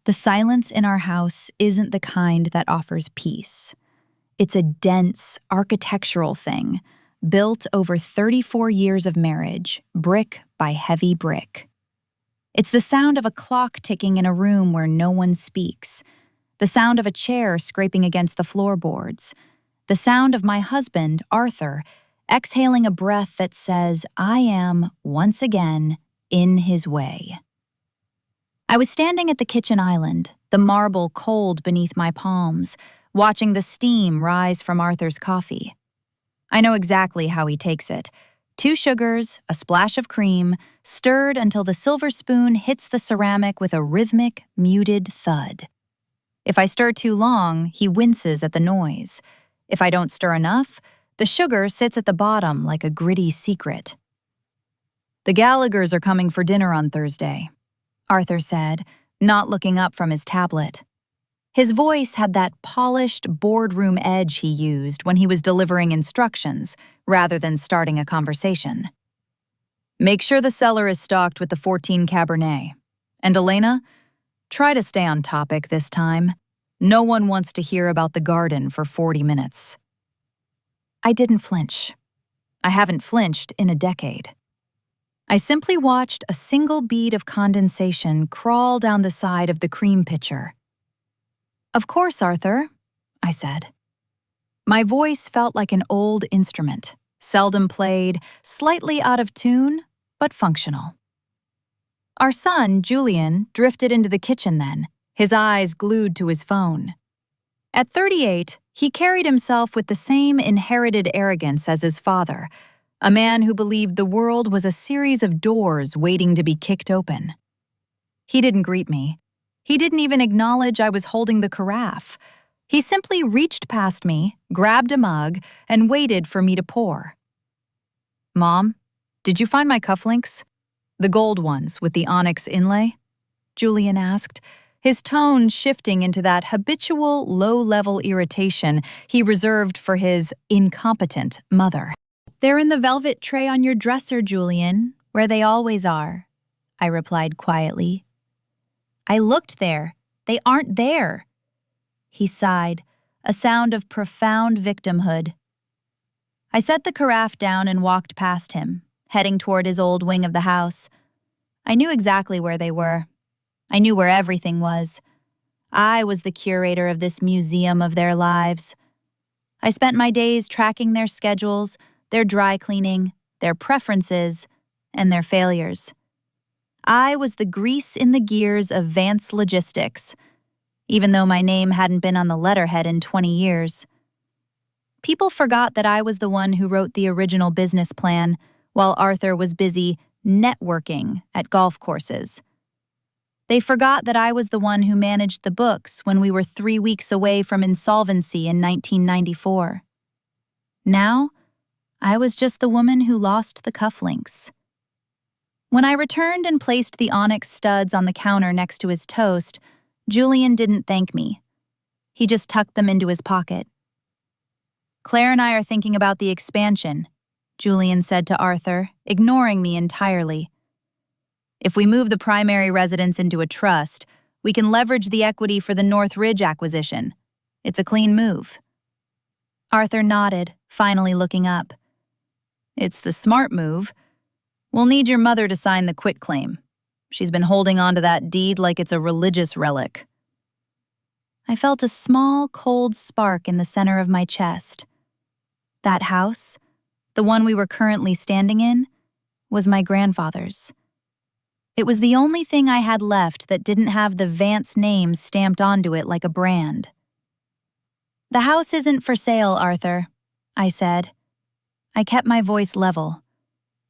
The silence in our house isn't the kind that offers peace. It's a dense, architectural thing, built over 34 years of marriage, brick by heavy brick. It's the sound of a clock ticking in a room where no one speaks, the sound of a chair scraping against the floorboards, the sound of my husband, Arthur, exhaling a breath that says, I am, once again, in his way. I was standing at the kitchen island, the marble cold beneath my palms, watching the steam rise from Arthur's coffee. I know exactly how he takes it. 2 sugars, a splash of cream, stirred until the silver spoon hits the ceramic with a rhythmic, muted thud. If I stir too long, he winces at the noise. If I don't stir enough, the sugar sits at the bottom like a gritty secret. The Gallaghers are coming for dinner on Thursday, Arthur said, not looking up from his tablet. His voice had that polished boardroom edge he used when he was delivering instructions rather than starting a conversation. Make sure the cellar is stocked with the 14 Cabernet. And Elena, try to stay on topic this time. No one wants to hear about the garden for 40 minutes. I didn't flinch. I haven't flinched in a decade. I simply watched a single bead of condensation crawl down the side of the cream pitcher. Of course, Arthur, I said. My voice felt like an old instrument, seldom played, slightly out of tune, but functional. Our son, Julian, drifted into the kitchen then, his eyes glued to his phone. At 38, he carried himself with the same inherited arrogance as his father, a man who believed the world was a series of doors waiting to be kicked open. He didn't greet me. He didn't even acknowledge I was holding the carafe. He simply reached past me, grabbed a mug, and waited for me to pour. Mom, did you find my cufflinks? The gold ones with the onyx inlay? Julian asked, his tone shifting into that habitual low-level irritation he reserved for his incompetent mother. They're in the velvet tray on your dresser, Julian, where they always are, I replied quietly. I looked there. They aren't there. He sighed, a sound of profound victimhood. I set the carafe down and walked past him, heading toward his old wing of the house. I knew exactly where they were. I knew where everything was. I was the curator of this museum of their lives. I spent my days tracking their schedules, their dry cleaning, their preferences, and their failures. I was the grease in the gears of Vance Logistics, even though my name hadn't been on the letterhead in 20 years. People forgot that I was the one who wrote the original business plan, while Arthur was busy networking at golf courses. They forgot that I was the one who managed the books when we were 3 weeks away from insolvency in 1994. Now, I was just the woman who lost the cufflinks. When I returned and placed the onyx studs on the counter next to his toast, Julian didn't thank me. He just tucked them into his pocket. Claire and I are thinking about the expansion, Julian said to Arthur, ignoring me entirely. If we move the primary residence into a trust, we can leverage the equity for the North Ridge acquisition. It's a clean move. Arthur nodded, finally looking up. It's the smart move. We'll need your mother to sign the quitclaim. She's been holding on to that deed like it's a religious relic. I felt a small, cold spark in the center of my chest. That house, the one we were currently standing in, was my grandfather's. It was the only thing I had left that didn't have the Vance name stamped onto it like a brand. The house isn't for sale, Arthur, I said. I kept my voice level.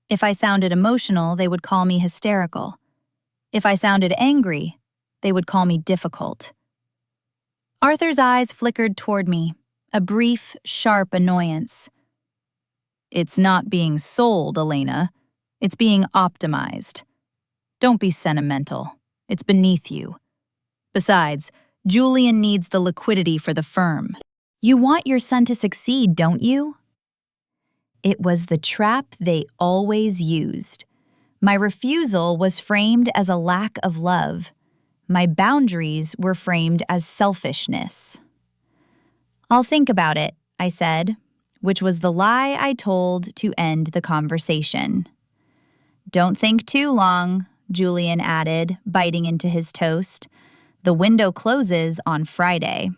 If I sounded emotional, they would call me hysterical. If I sounded angry, they would call me difficult. Arthur's eyes flickered toward me, a brief, sharp annoyance. It's not being sold, Elena. It's being optimized. Don't be sentimental. It's beneath you. Besides, Julian needs the liquidity for the firm. You want your son to succeed, don't you? It was the trap they always used. My refusal was framed as a lack of love. my boundaries were framed as selfishness. "I'll think about it," I said, which was the lie I told to end the conversation. "Don't think too long," Julian added, biting into his toast. "The window closes on Friday."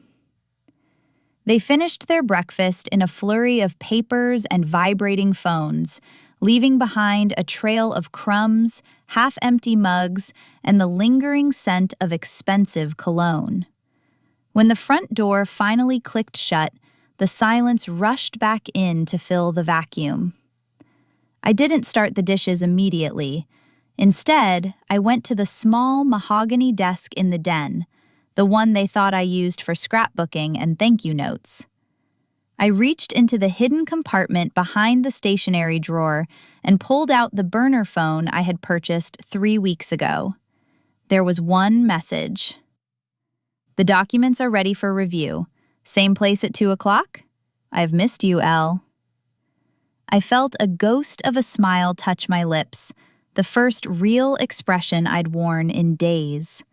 They finished their breakfast in a flurry of papers and vibrating phones, leaving behind a trail of crumbs, half-empty mugs, and the lingering scent of expensive cologne. When the front door finally clicked shut, the silence rushed back in to fill the vacuum. I didn't start the dishes immediately. Instead, I went to the small mahogany desk in the den, the one they thought I used for scrapbooking and thank you notes. I reached into the hidden compartment behind the stationery drawer and pulled out the burner phone I had purchased 3 weeks ago. There was one message. "The documents are ready for review. Same place at 2 o'clock? I've missed you, Elle." I felt a ghost of a smile touch my lips, the first real expression I'd worn in days.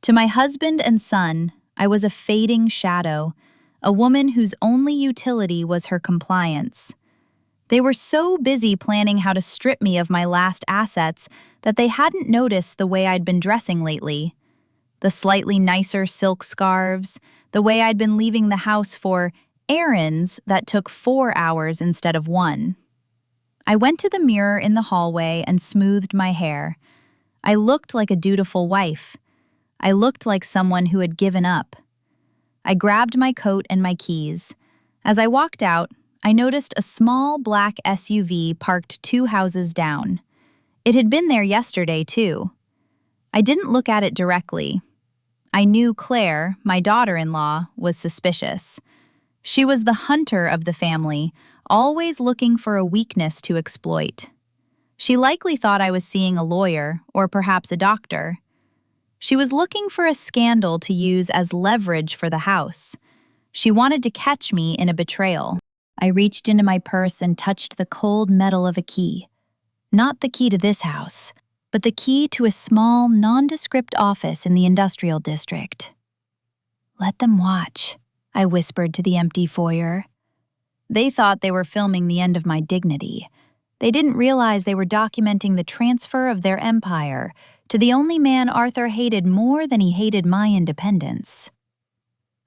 To my husband and son, I was a fading shadow, a woman whose only utility was her compliance. They were so busy planning how to strip me of my last assets that they hadn't noticed the way I'd been dressing lately. The slightly nicer silk scarves, the way I'd been leaving the house for errands that took 4 hours instead of 1. I went to the mirror in the hallway and smoothed my hair. I looked like a dutiful wife. I looked like someone who had given up. I grabbed my coat and my keys. As I walked out, I noticed a small black SUV parked 2 houses down. It had been there yesterday, too. I didn't look at it directly. I knew Claire, my daughter-in-law, was suspicious. She was the hunter of the family, always looking for a weakness to exploit. She likely thought I was seeing a lawyer, or perhaps a doctor. She was looking for a scandal to use as leverage for the house. She wanted to catch me in a betrayal. I reached into my purse and touched the cold metal of a key. Not the key to this house, but the key to a small, nondescript office in the industrial district. "Let them watch," I whispered to the empty foyer. They thought they were filming the end of my dignity. They didn't realize they were documenting the transfer of their empire to the only man Arthur hated more than he hated my independence.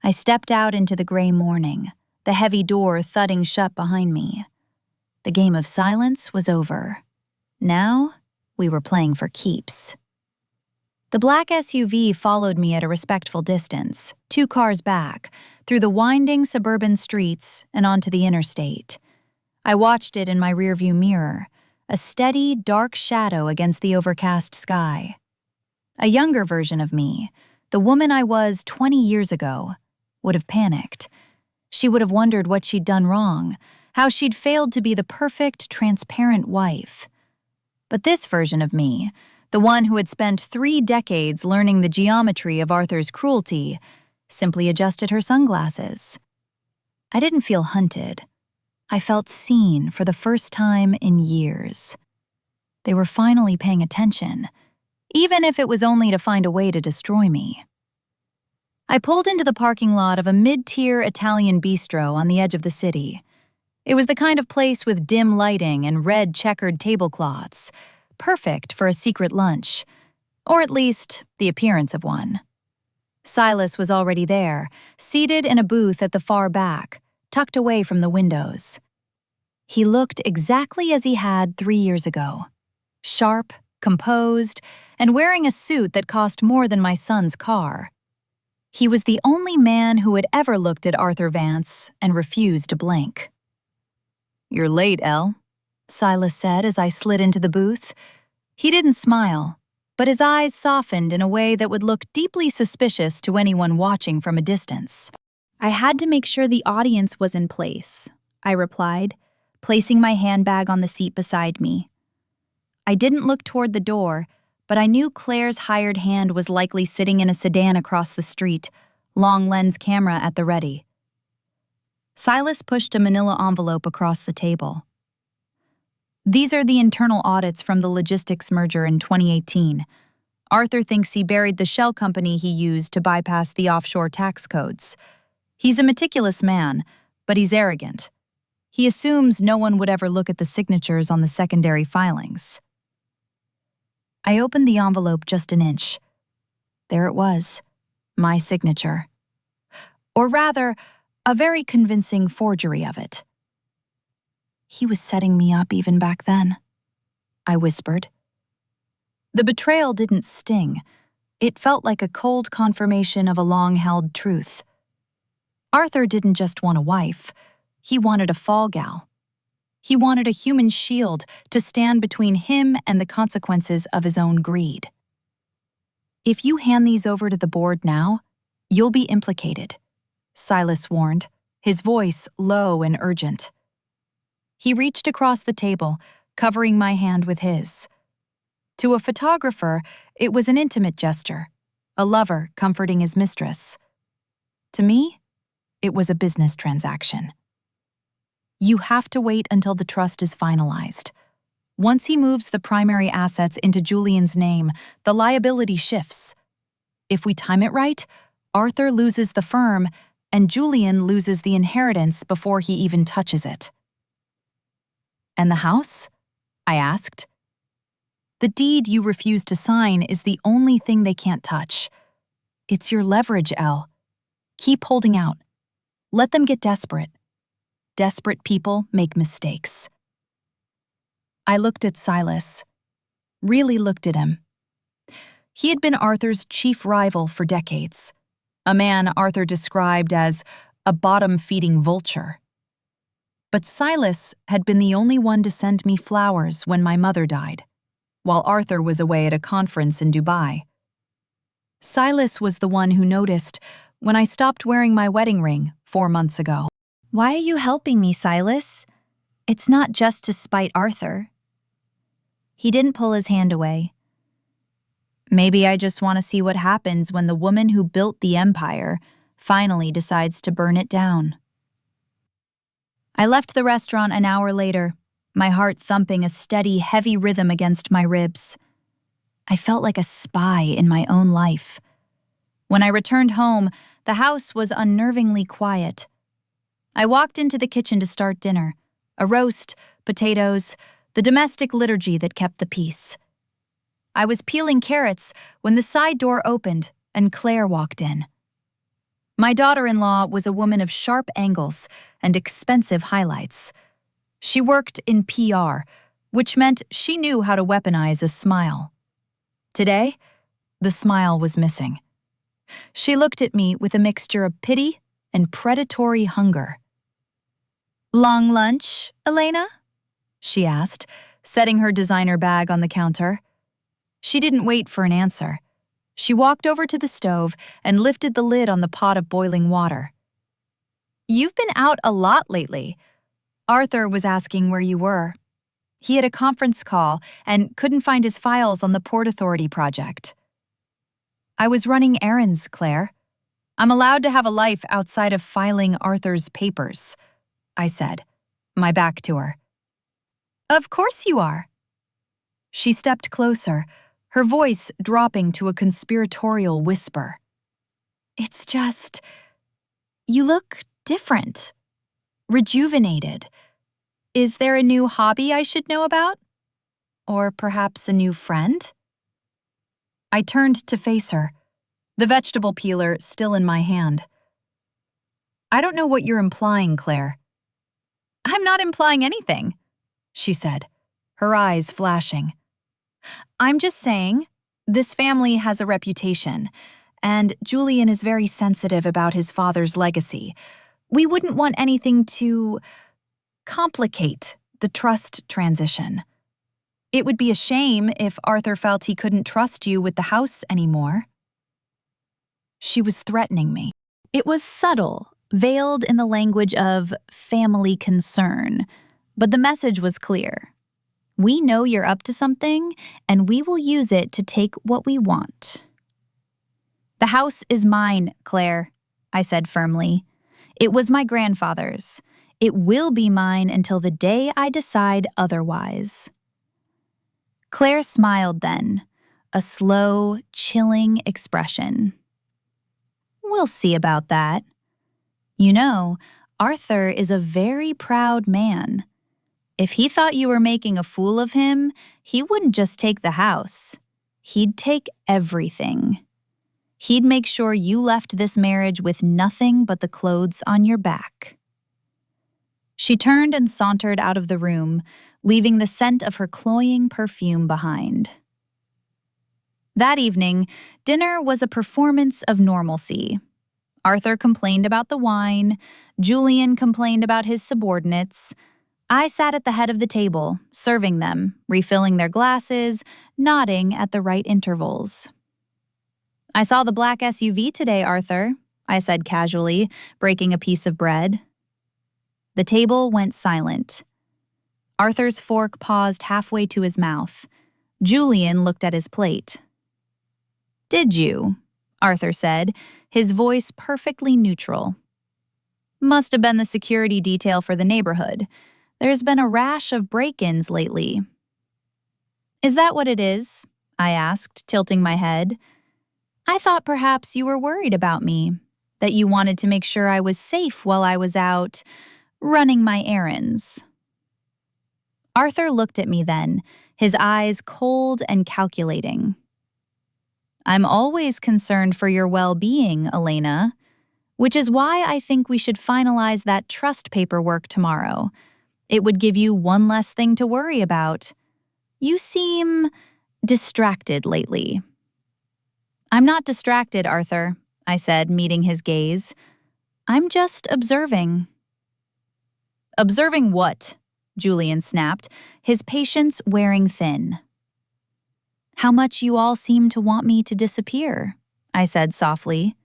I stepped out into the gray morning, the heavy door thudding shut behind me. The game of silence was over. Now, we were playing for keeps. The black SUV followed me at a respectful distance, 2 cars back, through the winding suburban streets and onto the interstate. I watched it in my rearview mirror, a steady, dark shadow against the overcast sky. A younger version of me, the woman I was 20 years ago, would have panicked. She would have wondered what she'd done wrong, how she'd failed to be the perfect, transparent wife. But this version of me, the one who had spent 3 decades learning the geometry of Arthur's cruelty, simply adjusted her sunglasses. I didn't feel hunted. I felt seen for the first time in years. They were finally paying attention, even if it was only to find a way to destroy me. I pulled into the parking lot of a mid-tier Italian bistro on the edge of the city. It was the kind of place with dim lighting and red checkered tablecloths, perfect for a secret lunch, or at least the appearance of one. Silas was already there, seated in a booth at the far back, tucked away from the windows. He looked exactly as he had 3 years ago, sharp, composed, and wearing a suit that cost more than my son's car. He was the only man who had ever looked at Arthur Vance and refused to blink. "You're late, Elle," Silas said as I slid into the booth. He didn't smile, but his eyes softened in a way that would look deeply suspicious to anyone watching from a distance. "I had to make sure the audience was in place," I replied, placing my handbag on the seat beside me. I didn't look toward the door, but I knew Claire's hired hand was likely sitting in a sedan across the street, long lens camera at the ready. Silas pushed a manila envelope across the table. "These are the internal audits from the logistics merger in 2018. Arthur thinks he buried the shell company he used to bypass the offshore tax codes. He's a meticulous man, but he's arrogant. He assumes no one would ever look at the signatures on the secondary filings. I opened the envelope just an inch. There it was, my signature. Or rather, a very convincing forgery of it. He was setting me up even back then, I whispered. The betrayal didn't sting. It felt like a cold confirmation of a long-held truth. Arthur didn't just want a wife. He wanted a fall gal. He wanted a human shield to stand between him and the consequences of his own greed. If you hand these over to the board now, you'll be implicated, Silas warned, his voice low and urgent. He reached across the table, covering my hand with his. To a photographer, it was an intimate gesture, a lover comforting his mistress. To me, it was a business transaction. You have to wait until the trust is finalized. Once he moves the primary assets into Julian's name, the liability shifts. If we time it right, Arthur loses the firm and Julian loses the inheritance before he even touches it. And the house? I asked. The deed you refuse to sign is the only thing they can't touch. It's your leverage, Elle. Keep holding out. Let them get desperate. Desperate people make mistakes. I looked at Silas. Really looked at him. He had been Arthur's chief rival for decades, a man Arthur described as a bottom-feeding vulture. But Silas had been the only one to send me flowers when my mother died, while Arthur was away at a conference in Dubai. Silas was the one who noticed when I stopped wearing my wedding ring 4 months ago. Why are you helping me, Silas? It's not just to spite Arthur. He didn't pull his hand away. Maybe I just want to see what happens when the woman who built the empire finally decides to burn it down. I left the restaurant an hour later, my heart thumping a steady, heavy rhythm against my ribs. I felt like a spy in my own life. When I returned home, the house was unnervingly quiet. I walked into the kitchen to start dinner. A roast, potatoes, the domestic liturgy that kept the peace. I was peeling carrots when the side door opened and Claire walked in. My daughter-in-law was a woman of sharp angles and expensive highlights. She worked in PR, which meant she knew how to weaponize a smile. Today, the smile was missing. She looked at me with a mixture of pity and predatory hunger. "Long lunch, Elena?" she asked, setting her designer bag on the counter. She didn't wait for an answer. She walked over to the stove and lifted the lid on the pot of boiling water. "You've been out a lot lately. Arthur was asking where you were. He had a conference call and couldn't find his files on the Port Authority project." "I was running errands, Claire. I'm allowed to have a life outside of filing Arthur's papers," I said, my back to her. "Of course you are." She stepped closer, her voice dropping to a conspiratorial whisper. "It's just, you look different, rejuvenated. Is there a new hobby I should know about? Or perhaps a new friend?" I turned to face her, the vegetable peeler still in my hand. "I don't know what you're implying, Claire." "I'm not implying anything," she said, her eyes flashing. "I'm just saying, this family has a reputation, and Julian is very sensitive about his father's legacy. We wouldn't want anything to complicate the trust transition. It would be a shame if Arthur felt he couldn't trust you with the house anymore." She was threatening me. It was subtle, veiled in the language of family concern, but the message was clear. We know you're up to something, and we will use it to take what we want. "The house is mine, Claire," I said firmly. "It was my grandfather's. It will be mine until the day I decide otherwise." Claire smiled then, a slow, chilling expression. We'll see about that. You know, Arthur is a very proud man. If he thought you were making a fool of him, he wouldn't just take the house. He'd take everything. He'd make sure you left this marriage with nothing but the clothes on your back. She turned and sauntered out of the room, leaving the scent of her cloying perfume behind. That evening, dinner was a performance of normalcy. Arthur complained about the wine, Julian complained about his subordinates. I sat at the head of the table, serving them, refilling their glasses, nodding at the right intervals. "I saw the black SUV today, Arthur," I said casually, breaking a piece of bread. The table went silent. Arthur's fork paused halfway to his mouth. Julian looked at his plate. "Did you?" Arthur said, his voice perfectly neutral. "Must have been the security detail for the neighborhood. There's been a rash of break-ins lately." "Is that what it is?" I asked, tilting my head. "I thought perhaps you were worried about me, that you wanted to make sure I was safe while I was out running my errands." Arthur looked at me then, his eyes cold and calculating. "I'm always concerned for your well-being, Elena, which is why I think we should finalize that trust paperwork tomorrow. It would give you one less thing to worry about. You seem distracted lately." "I'm not distracted, Arthur," I said, meeting his gaze. "I'm just observing." "Observing what?" Julian snapped, his patience wearing thin. "How much you all seem to want me to disappear," I said softly.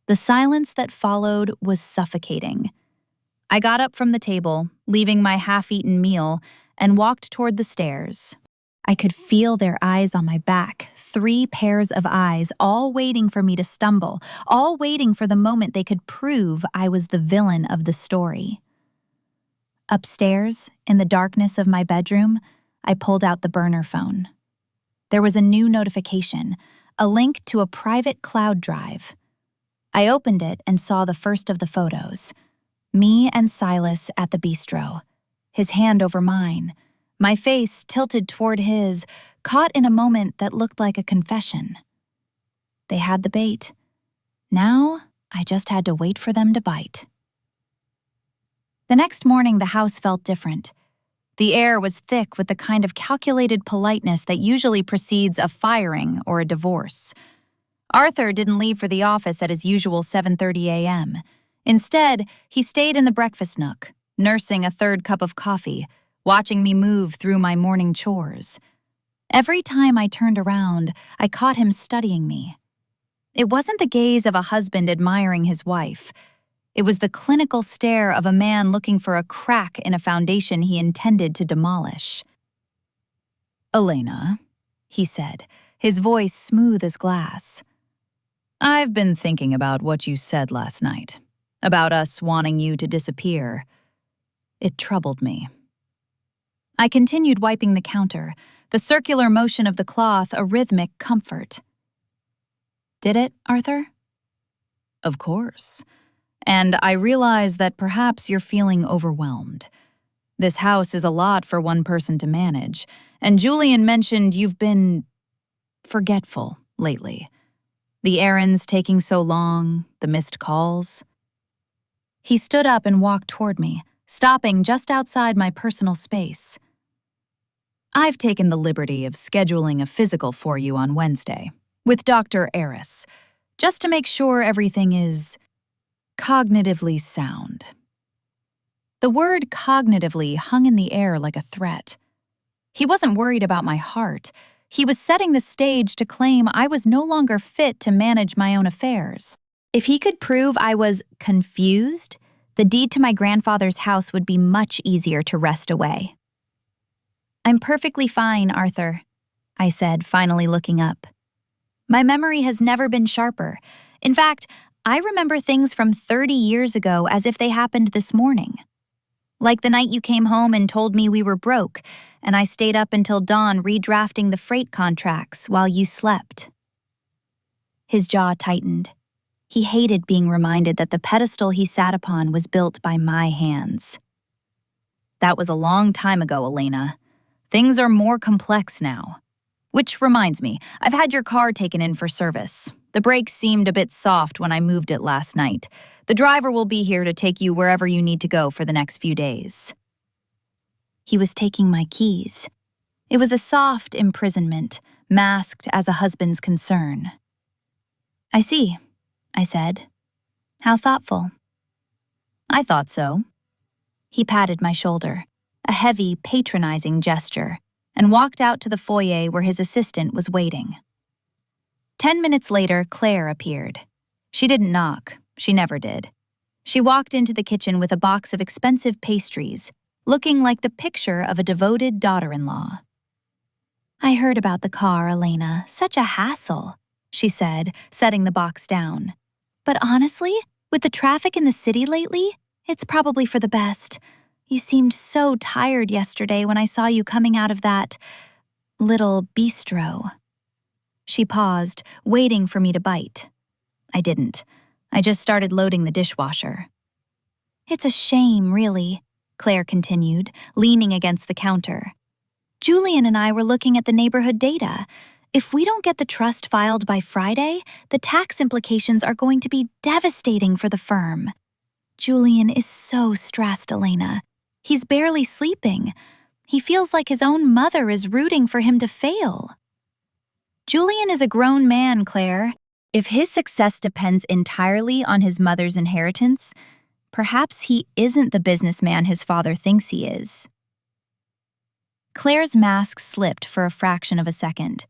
The silence that followed was suffocating. I got up from the table, leaving my half-eaten meal, and walked toward the stairs. I could feel their eyes on my back, 3 pairs of eyes, all waiting for me to stumble, all waiting for the moment they could prove I was the villain of the story. Upstairs, in the darkness of my bedroom, I pulled out the burner phone. There was a new notification, a link to a private cloud drive. I opened it and saw the first of the photos. Me and Silas at the bistro, his hand over mine, my face tilted toward his, caught in a moment that looked like a confession. They had the bait. Now, I just had to wait for them to bite. The next morning, the house felt different. The air was thick with the kind of calculated politeness that usually precedes a firing or a divorce. Arthur didn't leave for the office at his usual 7:30 a.m. Instead, he stayed in the breakfast nook, nursing a 3rd cup of coffee, watching me move through my morning chores. Every time I turned around, I caught him studying me. It wasn't the gaze of a husband admiring his wife. It was the clinical stare of a man looking for a crack in a foundation he intended to demolish. "Elena," he said, his voice smooth as glass. "I've been thinking about what you said last night, about us wanting you to disappear. It troubled me." I continued wiping the counter, the circular motion of the cloth a rhythmic comfort. "Did it, Arthur?" "Of course. And I realize that perhaps you're feeling overwhelmed. This house is a lot for one person to manage, and Julian mentioned you've been forgetful lately. The errands taking so long, the missed calls." He stood up and walked toward me, stopping just outside my personal space. "I've taken the liberty of scheduling a physical for you on Wednesday, with Dr. Eris, just to make sure everything is cognitively sound." The word cognitively hung in the air like a threat. He wasn't worried about my heart. He was setting the stage to claim I was no longer fit to manage my own affairs. If he could prove I was confused, the deed to my grandfather's house would be much easier to wrest away. "I'm perfectly fine, Arthur," I said, finally looking up. "My memory has never been sharper. In fact, I remember things from 30 years ago as if they happened this morning. Like the night you came home and told me we were broke, and I stayed up until dawn redrafting the freight contracts while you slept." His jaw tightened. He hated being reminded that the pedestal he sat upon was built by my hands. "That was a long time ago, Elena. Things are more complex now. Which reminds me, I've had your car taken in for service. The brakes seemed a bit soft when I moved it last night. The driver will be here to take you wherever you need to go for the next few days." He was taking my keys. It was a soft imprisonment, masked as a husband's concern. "I see," I said. "How thoughtful." "I thought so." He patted my shoulder, a heavy, patronizing gesture, and walked out to the foyer where his assistant was waiting. 10 minutes later, Claire appeared. She didn't knock. She never did. She walked into the kitchen with a box of expensive pastries, looking like the picture of a devoted daughter-in-law. "I heard about the car, Elena. Such a hassle," she said, setting the box down. "But honestly, with the traffic in the city lately, it's probably for the best. You seemed so tired yesterday when I saw you coming out of that little bistro." She paused, waiting for me to bite. I didn't. I just started loading the dishwasher. "It's a shame, really," Claire continued, leaning against the counter. "Julian and I were looking at the neighborhood data. If we don't get the trust filed by Friday, the tax implications are going to be devastating for the firm. Julian is so stressed, Elena. He's barely sleeping. He feels like his own mother is rooting for him to fail." "Julian is a grown man, Claire. If his success depends entirely on his mother's inheritance, perhaps he isn't the businessman his father thinks he is." Claire's mask slipped for a fraction of a second.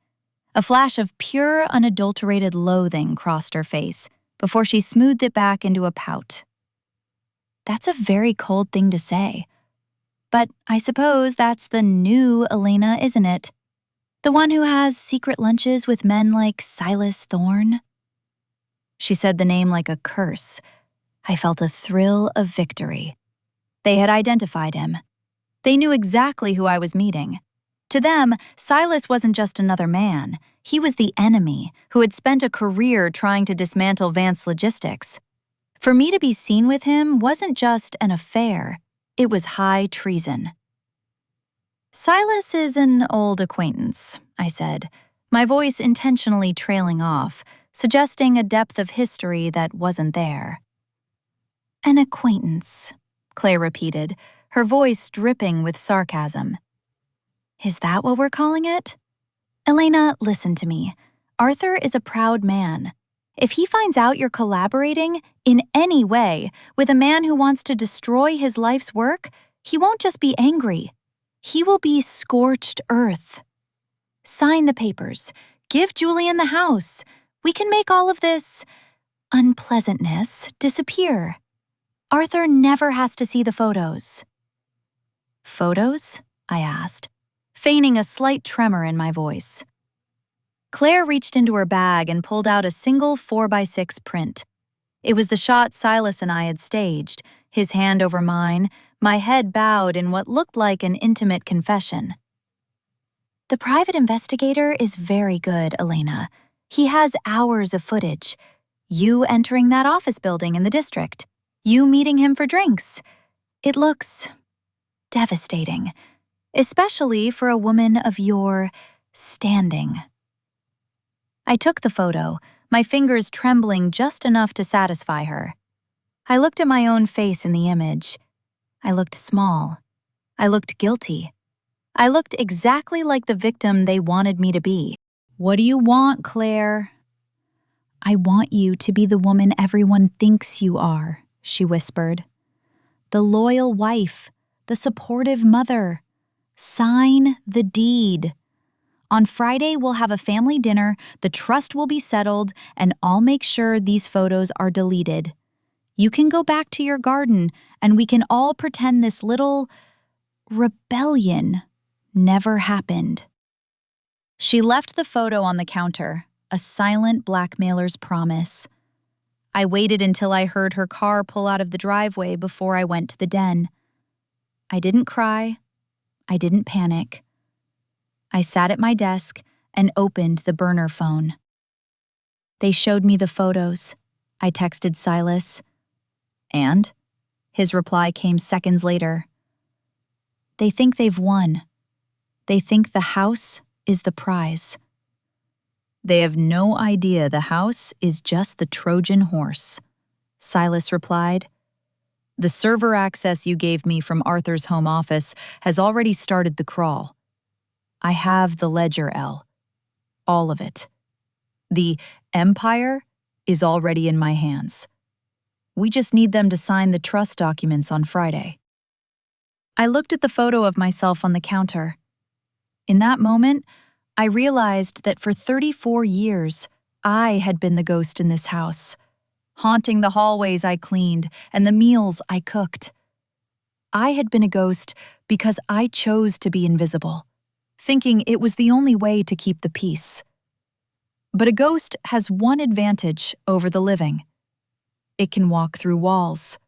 A flash of pure, unadulterated loathing crossed her face before she smoothed it back into a pout. "That's a very cold thing to say. But I suppose that's the new Elena, isn't it? The one who has secret lunches with men like Silas Thorne?" She said the name like a curse. I felt a thrill of victory. They had identified him. They knew exactly who I was meeting. To them, Silas wasn't just another man. He was the enemy who had spent a career trying to dismantle Vance Logistics. For me to be seen with him wasn't just an affair. It was high treason. "Silas is an old acquaintance," I said, my voice intentionally trailing off, suggesting a depth of history that wasn't there. "An acquaintance," Claire repeated, her voice dripping with sarcasm. "Is that what we're calling it? Elena, listen to me. Arthur is a proud man. If he finds out you're collaborating, in any way, with a man who wants to destroy his life's work, he won't just be angry. He will be scorched earth. Sign the papers. Give Julian the house. We can make all of this unpleasantness disappear. Arthur never has to see the photos." "Photos?" I asked, feigning a slight tremor in my voice. Claire reached into her bag and pulled out a single 4x6 print. It was the shot Silas and I had staged, his hand over mine, my head bowed in what looked like an intimate confession. "The private investigator is very good, Elena. He has hours of footage. You entering that office building in the district. You meeting him for drinks. It looks devastating, especially for a woman of your standing." I took the photo, my fingers trembling just enough to satisfy her. I looked at my own face in the image. I looked small. I looked guilty. I looked exactly like the victim they wanted me to be. "What do you want, Claire?" "I want you to be the woman everyone thinks you are," she whispered. "The loyal wife, the supportive mother. Sign the deed. On Friday, we'll have a family dinner, the trust will be settled, and I'll make sure these photos are deleted. You can go back to your garden, and we can all pretend this little rebellion never happened." She left the photo on the counter, a silent blackmailer's promise. I waited until I heard her car pull out of the driveway before I went to the den. I didn't cry. I didn't panic. I sat at my desk and opened the burner phone. They showed me the photos. I texted Silas. And? His reply came seconds later. They think they've won. They think the house is the prize. They have no idea the house is just the Trojan horse, Silas replied. The server access you gave me from Arthur's home office has already started the crawl. I have the ledger, Elle. All of it. The empire is already in my hands. We just need them to sign the trust documents on Friday. I looked at the photo of myself on the counter. In that moment, I realized that for 34 years, I had been the ghost in this house, haunting the hallways I cleaned and the meals I cooked. I had been a ghost because I chose to be invisible, thinking it was the only way to keep the peace. But a ghost has one advantage over the living. It can walk through walls.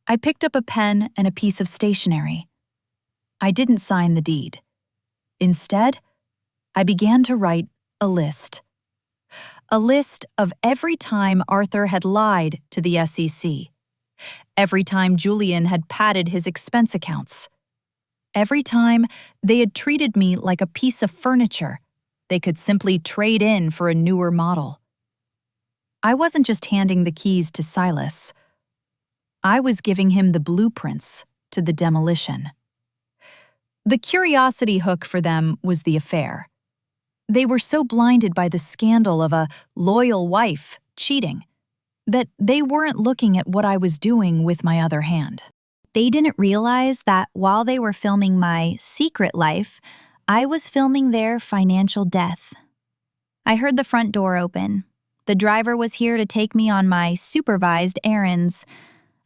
I picked up a pen and a piece of stationery. I didn't sign the deed. Instead, I began to write a list. A list of every time Arthur had lied to the SEC. Every time Julian had padded his expense accounts. Every time they had treated me like a piece of furniture they could simply trade in for a newer model. I wasn't just handing the keys to Silas. I was giving him the blueprints to the demolition. The curiosity hook for them was the affair. They were so blinded by the scandal of a loyal wife cheating that they weren't looking at what I was doing with my other hand. They didn't realize that while they were filming my secret life, I was filming their financial death. I heard the front door open. The driver was here to take me on my supervised errands.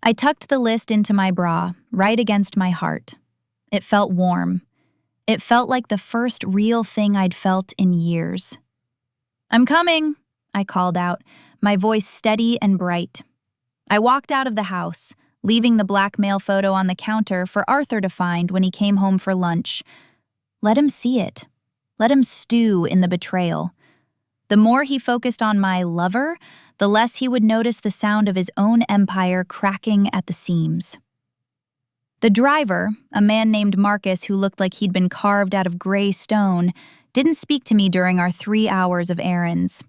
I tucked the list into my bra, right against my heart. It felt warm. It felt like the first real thing I'd felt in years. "I'm coming," I called out, my voice steady and bright. I walked out of the house, leaving the blackmail photo on the counter for Arthur to find when he came home for lunch. Let him see it. Let him stew in the betrayal. The more he focused on my lover, the less he would notice the sound of his own empire cracking at the seams. The driver, a man named Marcus who looked like he'd been carved out of gray stone, didn't speak to me during our 3 hours of errands.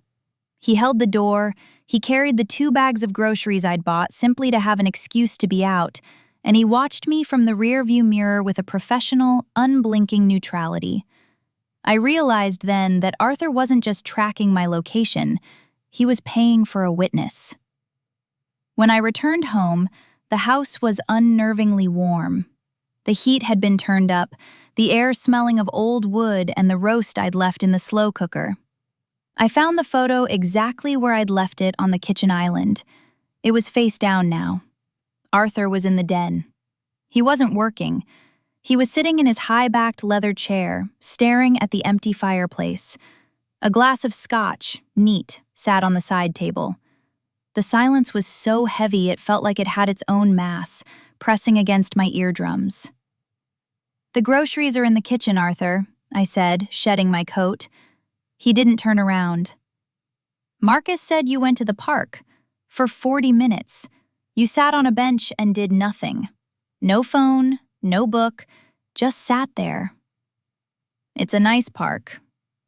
He held the door, he carried the 2 bags of groceries I'd bought simply to have an excuse to be out, and he watched me from the rearview mirror with a professional, unblinking neutrality. I realized then that Arthur wasn't just tracking my location, he was paying for a witness. When I returned home, the house was unnervingly warm. The heat had been turned up, the air smelling of old wood and the roast I'd left in the slow cooker. I found the photo exactly where I'd left it on the kitchen island. It was face down now. Arthur was in the den. He wasn't working. He was sitting in his high-backed leather chair, staring at the empty fireplace. A glass of scotch, neat, sat on the side table. The silence was so heavy it felt like it had its own mass, pressing against my eardrums. "The groceries are in the kitchen, Arthur," I said, shedding my coat. He didn't turn around. "Marcus said you went to the park. For 40 minutes. You sat on a bench and did nothing. No phone, no book, just sat there." "It's a nice park.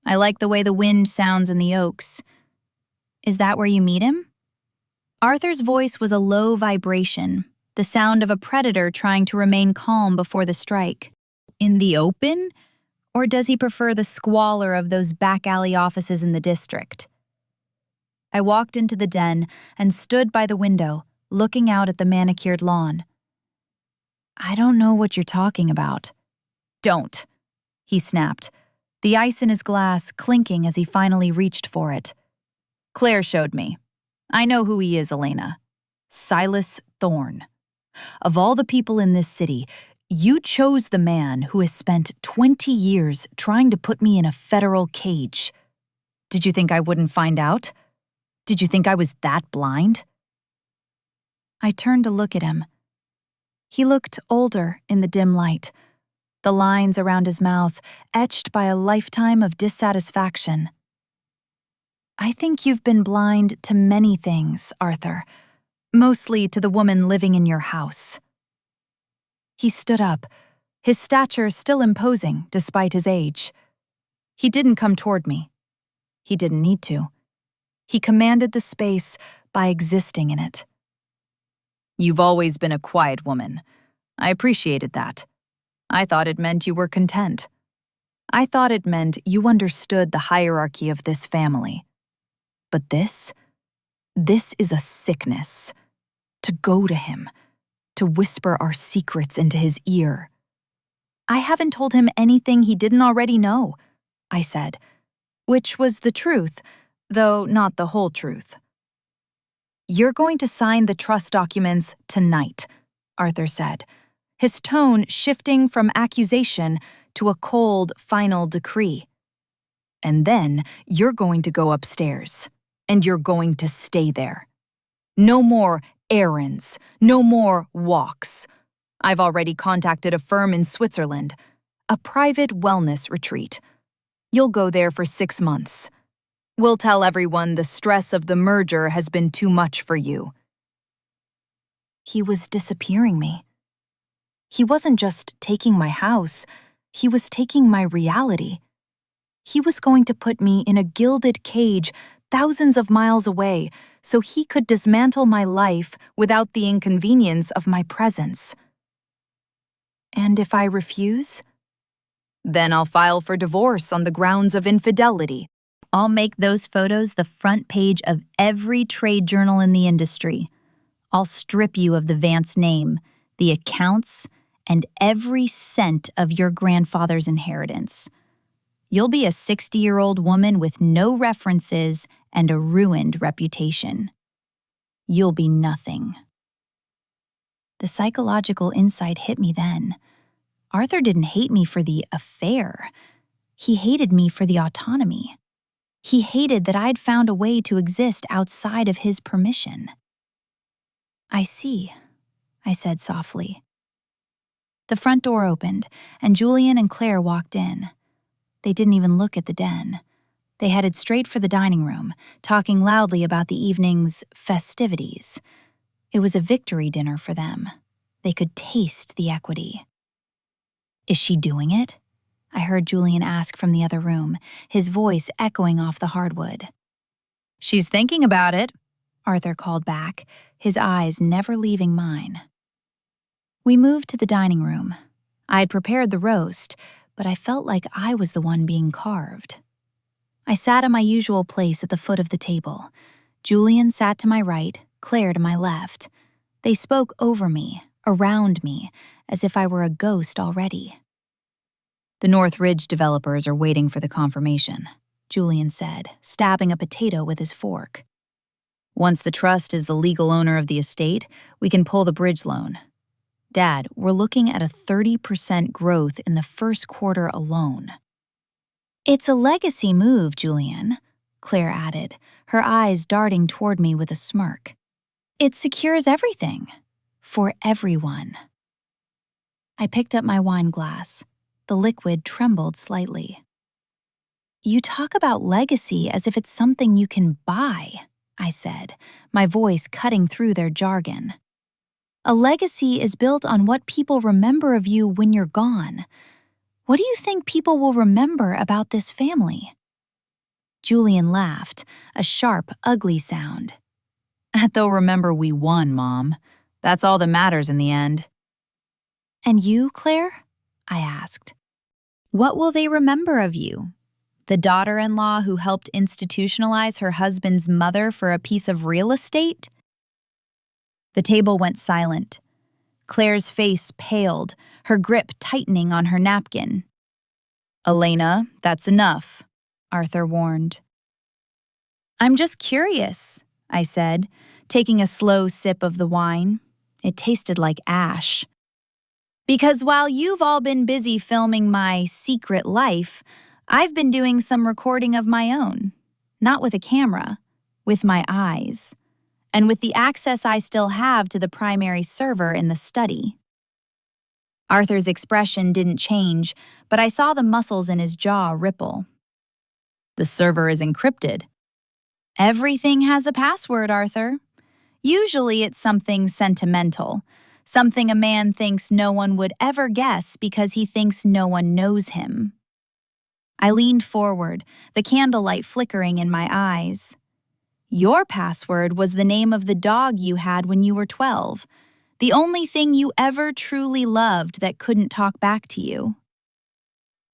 I like the way the wind sounds in the oaks." "Is that where you meet him?" Arthur's voice was a low vibration, the sound of a predator trying to remain calm before the strike. "In the open? Or does he prefer the squalor of those back alley offices in the district?" I walked into the den and stood by the window, looking out at the manicured lawn. "I don't know what you're talking about." "Don't," he snapped, the ice in his glass clinking as he finally reached for it. "Claire showed me. I know who he is, Elena. Silas Thorne. Of all the people in this city, you chose the man who has spent 20 years trying to put me in a federal cage. Did you think I wouldn't find out? Did you think I was that blind?" I turned to look at him. He looked older in the dim light, the lines around his mouth etched by a lifetime of dissatisfaction. "I think you've been blind to many things, Arthur. Mostly to the woman living in your house." He stood up, his stature still imposing despite his age. He didn't come toward me. He didn't need to. He commanded the space by existing in it. "You've always been a quiet woman. I appreciated that. I thought it meant you were content. I thought it meant you understood the hierarchy of this family. But this is a sickness. To go to him, to whisper our secrets into his ear." "I haven't told him anything he didn't already know," I said, which was the truth, though not the whole truth. "You're going to sign the trust documents tonight," Arthur said, his tone shifting from accusation to a cold, final decree. "And then you're going to go upstairs, and you're going to stay there. No more errands, no more walks. I've already contacted a firm in Switzerland, a private wellness retreat. You'll go there for 6 months. We'll tell everyone the stress of the merger has been too much for you." He was disappearing me. He wasn't just taking my house, he was taking my reality. He was going to put me in a gilded cage thousands of miles away so he could dismantle my life without the inconvenience of my presence. And if I refuse? Then I'll file for divorce on the grounds of infidelity. I'll make those photos the front page of every trade journal in the industry. I'll strip you of the Vance name, the accounts, and every cent of your grandfather's inheritance. You'll be a 60-year-old woman with no references and a ruined reputation. You'll be nothing. The psychological insight hit me then. Arthur didn't hate me for the affair. He hated me for the autonomy. He hated that I'd found a way to exist outside of his permission. "I see," I said softly. The front door opened, and Julian and Claire walked in. They didn't even look at the den. They headed straight for the dining room, talking loudly about the evening's festivities. It was a victory dinner for them. They could taste the equity. "Is she doing it?" I heard Julian ask from the other room, his voice echoing off the hardwood. "She's thinking about it," Arthur called back, his eyes never leaving mine. We moved to the dining room. I had prepared the roast, but I felt like I was the one being carved. I sat in my usual place at the foot of the table. Julian sat to my right, Claire to my left. They spoke over me, around me, as if I were a ghost already. "The North Ridge developers are waiting for the confirmation," Julian said, stabbing a potato with his fork. "Once the trust is the legal owner of the estate, we can pull the bridge loan. Dad, we're looking at a 30% growth in the first quarter alone." "It's a legacy move, Julian," Claire added, her eyes darting toward me with a smirk. "It secures everything. For everyone." I picked up my wine glass. The liquid trembled slightly. "You talk about legacy as if it's something you can buy," I said, my voice cutting through their jargon. "A legacy is built on what people remember of you when you're gone. What do you think people will remember about this family?" Julian laughed, a sharp, ugly sound. "They'll remember we won, Mom. That's all that matters in the end." "And you, Claire?" I asked. "What will they remember of you? The daughter-in-law who helped institutionalize her husband's mother for a piece of real estate?" The table went silent. Claire's face paled, her grip tightening on her napkin. "Elena, that's enough," Arthur warned. "I'm just curious," I said, taking a slow sip of the wine. It tasted like ash. "Because while you've all been busy filming my secret life, I've been doing some recording of my own. Not with a camera, with my eyes. And with the access I still have to the primary server in the study." Arthur's expression didn't change, but I saw the muscles in his jaw ripple. The server is encrypted. Everything has a password, Arthur. Usually it's something sentimental, something a man thinks no one would ever guess because he thinks no one knows him. I leaned forward, the candlelight flickering in my eyes. Your password was the name of the dog you had when you were 12, the only thing you ever truly loved that couldn't talk back to you.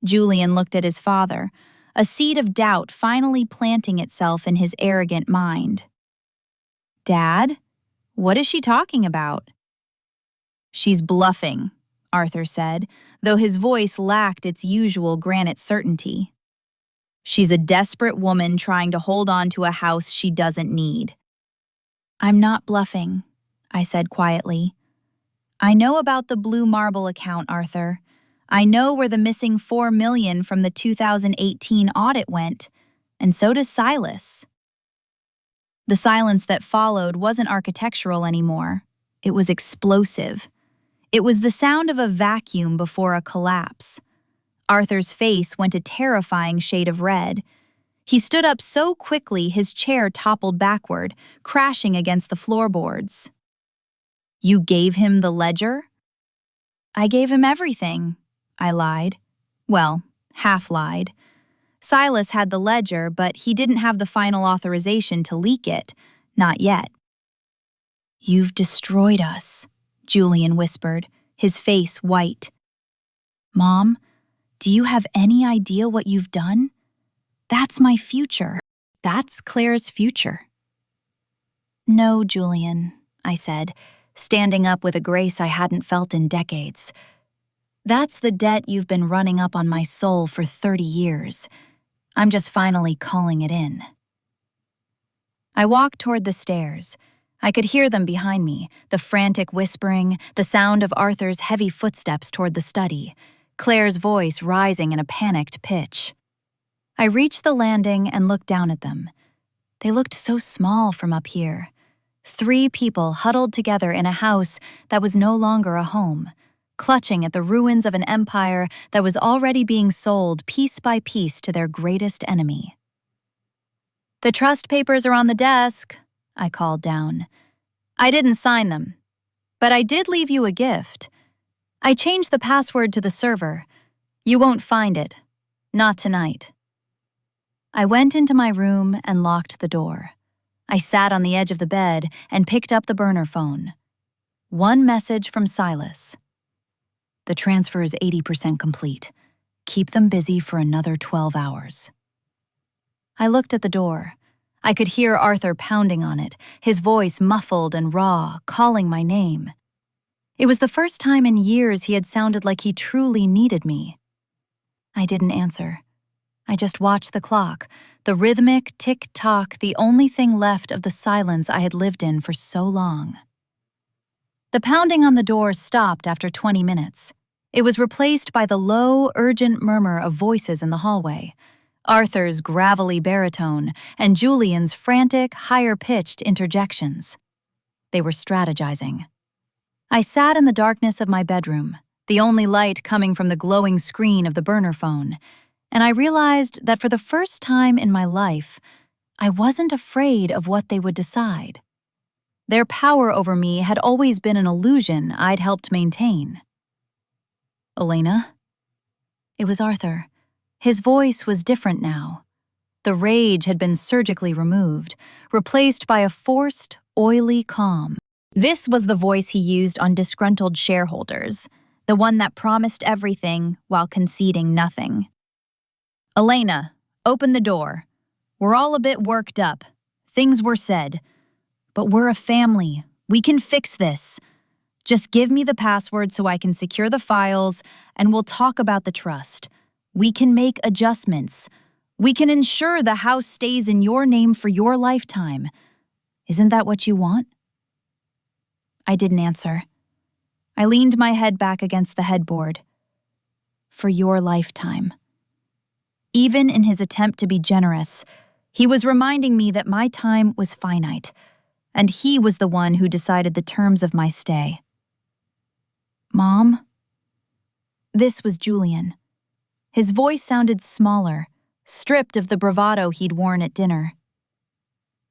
Julian looked at his father, a seed of doubt finally planting itself in his arrogant mind. Dad, what is she talking about? She's bluffing, Arthur said, though his voice lacked its usual granite certainty. She's a desperate woman trying to hold on to a house she doesn't need. I'm not bluffing, I said quietly. I know about the Blue Marble account, Arthur. I know where the missing $4 million from the 2018 audit went, and so does Silas. The silence that followed wasn't architectural anymore. It was explosive. It was the sound of a vacuum before a collapse. Arthur's face went a terrifying shade of red. He stood up so quickly his chair toppled backward, crashing against the floorboards. You gave him the ledger? I gave him everything, I lied. Well, half-lied. Silas had the ledger, but he didn't have the final authorization to leak it. Not yet. You've destroyed us, Julian whispered, his face white. Mom, do you have any idea what you've done? That's my future. That's Claire's future. No, Julian, I said, standing up with a grace I hadn't felt in decades. That's the debt you've been running up on my soul for 30 years. I'm just finally calling it in. I walked toward the stairs. I could hear them behind me, the frantic whispering, the sound of Arthur's heavy footsteps toward the study, Claire's voice rising in a panicked pitch. I reached the landing and looked down at them. They looked so small from up here. 3 people huddled together in a house that was no longer a home, clutching at the ruins of an empire that was already being sold piece by piece to their greatest enemy. The trust papers are on the desk, I called down. I didn't sign them, but I did leave you a gift. I changed the password to the server. You won't find it. Not tonight. I went into my room and locked the door. I sat on the edge of the bed and picked up the burner phone. One message from Silas. The transfer is 80% complete. Keep them busy for another 12 hours. I looked at the door. I could hear Arthur pounding on it, his voice muffled and raw, calling my name. It was the first time in years he had sounded like he truly needed me. I didn't answer. I just watched the clock, the rhythmic tick-tock, the only thing left of the silence I had lived in for so long. The pounding on the door stopped after 20 minutes. It was replaced by the low, urgent murmur of voices in the hallway, Arthur's gravelly baritone and Julian's frantic, higher-pitched interjections. They were strategizing. I sat in the darkness of my bedroom, the only light coming from the glowing screen of the burner phone, and I realized that for the first time in my life, I wasn't afraid of what they would decide. Their power over me had always been an illusion I'd helped maintain. Elena? It was Arthur. His voice was different now. The rage had been surgically removed, replaced by a forced, oily calm. This was the voice he used on disgruntled shareholders, the one that promised everything while conceding nothing. Elena, open the door. We're all a bit worked up. Things were said. But we're a family. We can fix this. Just give me the password so I can secure the files, and we'll talk about the trust. We can make adjustments. We can ensure the house stays in your name for your lifetime. Isn't that what you want? I didn't answer. I leaned my head back against the headboard. For your lifetime. Even in his attempt to be generous, he was reminding me that my time was finite, and he was the one who decided the terms of my stay. Mom? This was Julian. His voice sounded smaller, stripped of the bravado he'd worn at dinner.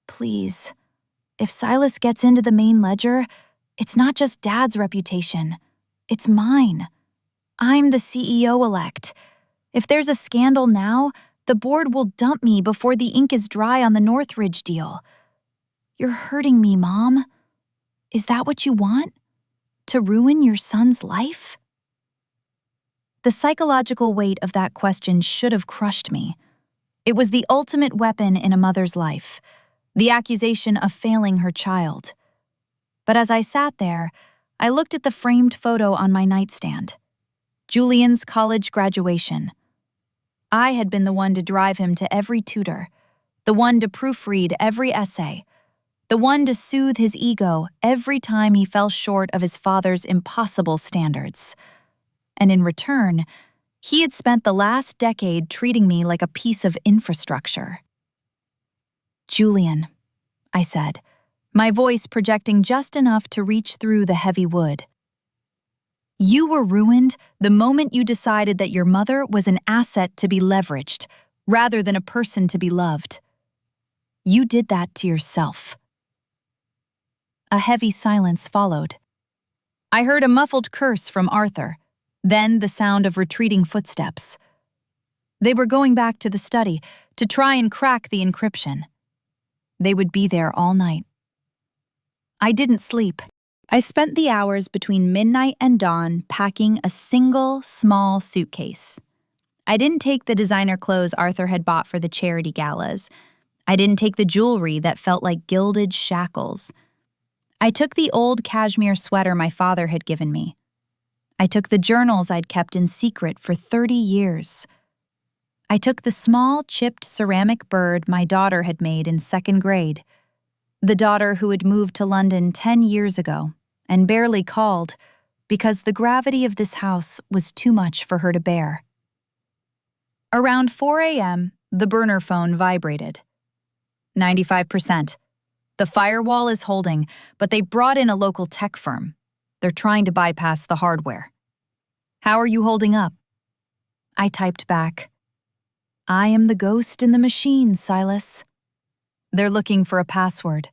Please, if Silas gets into the main ledger, it's not just Dad's reputation. It's mine. I'm the CEO-elect. If there's a scandal now, the board will dump me before the ink is dry on the Northridge deal. You're hurting me, Mom. Is that what you want? To ruin your son's life? The psychological weight of that question should have crushed me. It was the ultimate weapon in a mother's life, the accusation of failing her child. But as I sat there, I looked at the framed photo on my nightstand. Julian's college graduation. I had been the one to drive him to every tutor, the one to proofread every essay, the one to soothe his ego every time he fell short of his father's impossible standards. And in return, he had spent the last decade treating me like a piece of infrastructure. Julian, I said, my voice projecting just enough to reach through the heavy wood. You were ruined the moment you decided that your mother was an asset to be leveraged, rather than a person to be loved. You did that to yourself. A heavy silence followed. I heard a muffled curse from Arthur, then the sound of retreating footsteps. They were going back to the study to try and crack the encryption. They would be there all night. I didn't sleep. I spent the hours between midnight and dawn packing a single, small suitcase. I didn't take the designer clothes Arthur had bought for the charity galas. I didn't take the jewelry that felt like gilded shackles. I took the old cashmere sweater my father had given me. I took the journals I'd kept in secret for 30 years. I took the small, chipped ceramic bird my daughter had made in 2nd grade, the daughter who had moved to London 10 years ago and barely called because the gravity of this house was too much for her to bear. Around 4 a.m., the burner phone vibrated. 95%. The firewall is holding, but they brought in a local tech firm. They're trying to bypass the hardware. How are you holding up? I typed back, I am the ghost in the machine, Silas. They're looking for a password.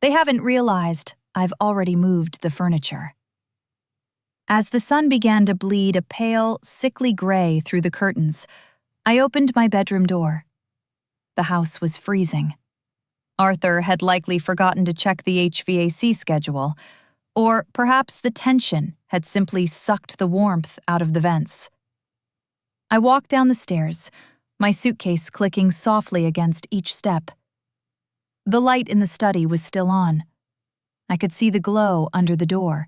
They haven't realized I've already moved the furniture. As the sun began to bleed a pale, sickly gray through the curtains, I opened my bedroom door. The house was freezing. Arthur had likely forgotten to check the HVAC schedule, or perhaps the tension had simply sucked the warmth out of the vents. I walked down the stairs, my suitcase clicking softly against each step. The light in the study was still on. I could see the glow under the door.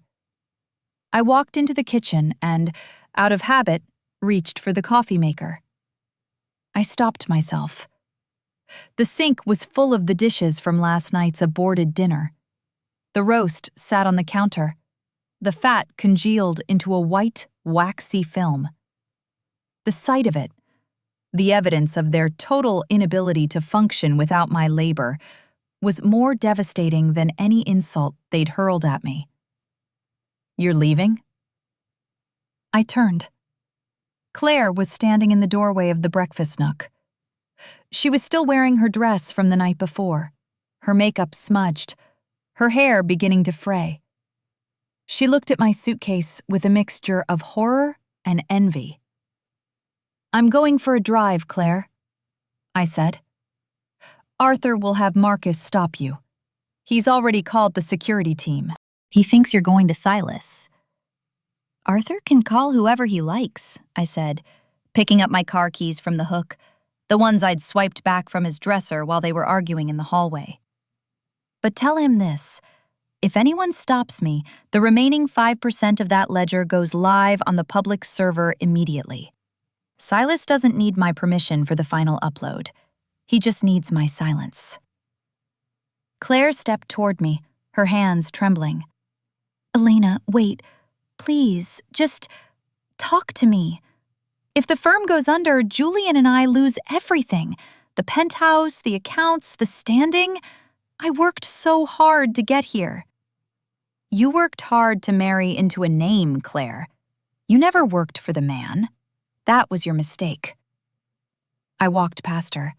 I walked into the kitchen and, out of habit, reached for the coffee maker. I stopped myself. The sink was full of the dishes from last night's aborted dinner. The roast sat on the counter. The fat congealed into a white, waxy film. The sight of it, the evidence of their total inability to function without my labor, was more devastating than any insult they'd hurled at me. You're leaving? I turned. Claire was standing in the doorway of the breakfast nook. She was still wearing her dress from the night before, her makeup smudged, her hair beginning to fray. She looked at my suitcase with a mixture of horror and envy. I'm going for a drive, Claire, I said. Arthur will have Marcus stop you. He's already called the security team. He thinks you're going to Silas. Arthur can call whoever he likes, I said, picking up my car keys from the hook, the ones I'd swiped back from his dresser while they were arguing in the hallway. But tell him this. If anyone stops me, the remaining 5% of that ledger goes live on the public server immediately. Silas doesn't need my permission for the final upload. He just needs my silence. Claire stepped toward me, her hands trembling. Elena, wait. Please, just talk to me. If the firm goes under, Julian and I lose everything. The penthouse, the accounts, the standing. I worked so hard to get here. You worked hard to marry into a name, Claire. You never worked for the man. That was your mistake." I walked past her.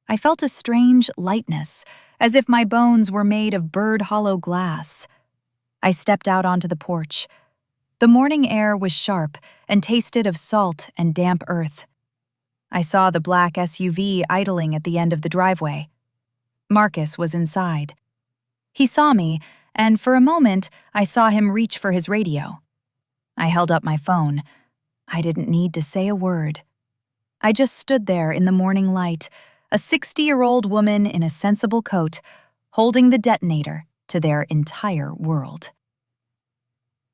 I felt a strange lightness, as if my bones were made of bird-hollow glass. I stepped out onto the porch. The morning air was sharp and tasted of salt and damp earth. I saw the black SUV idling at the end of the driveway. Marcus was inside. He saw me, and for a moment, I saw him reach for his radio. I held up my phone. I didn't need to say a word. I just stood there in the morning light, a 60-year-old woman in a sensible coat, holding the detonator to their entire world.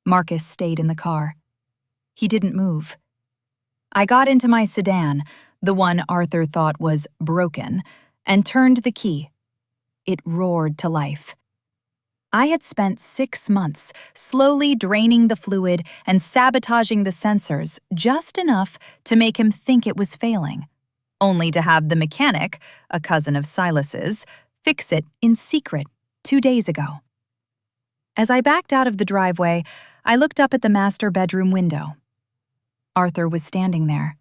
Marcus stayed in the car. He didn't move. I got into my sedan, the one Arthur thought was broken, and turned the key. It roared to life. I had spent 6 months slowly draining the fluid and sabotaging the sensors just enough to make him think it was failing, only to have the mechanic, a cousin of Silas's, fix it in secret 2 days ago. As I backed out of the driveway, I looked up at the master bedroom window. Arthur was standing there.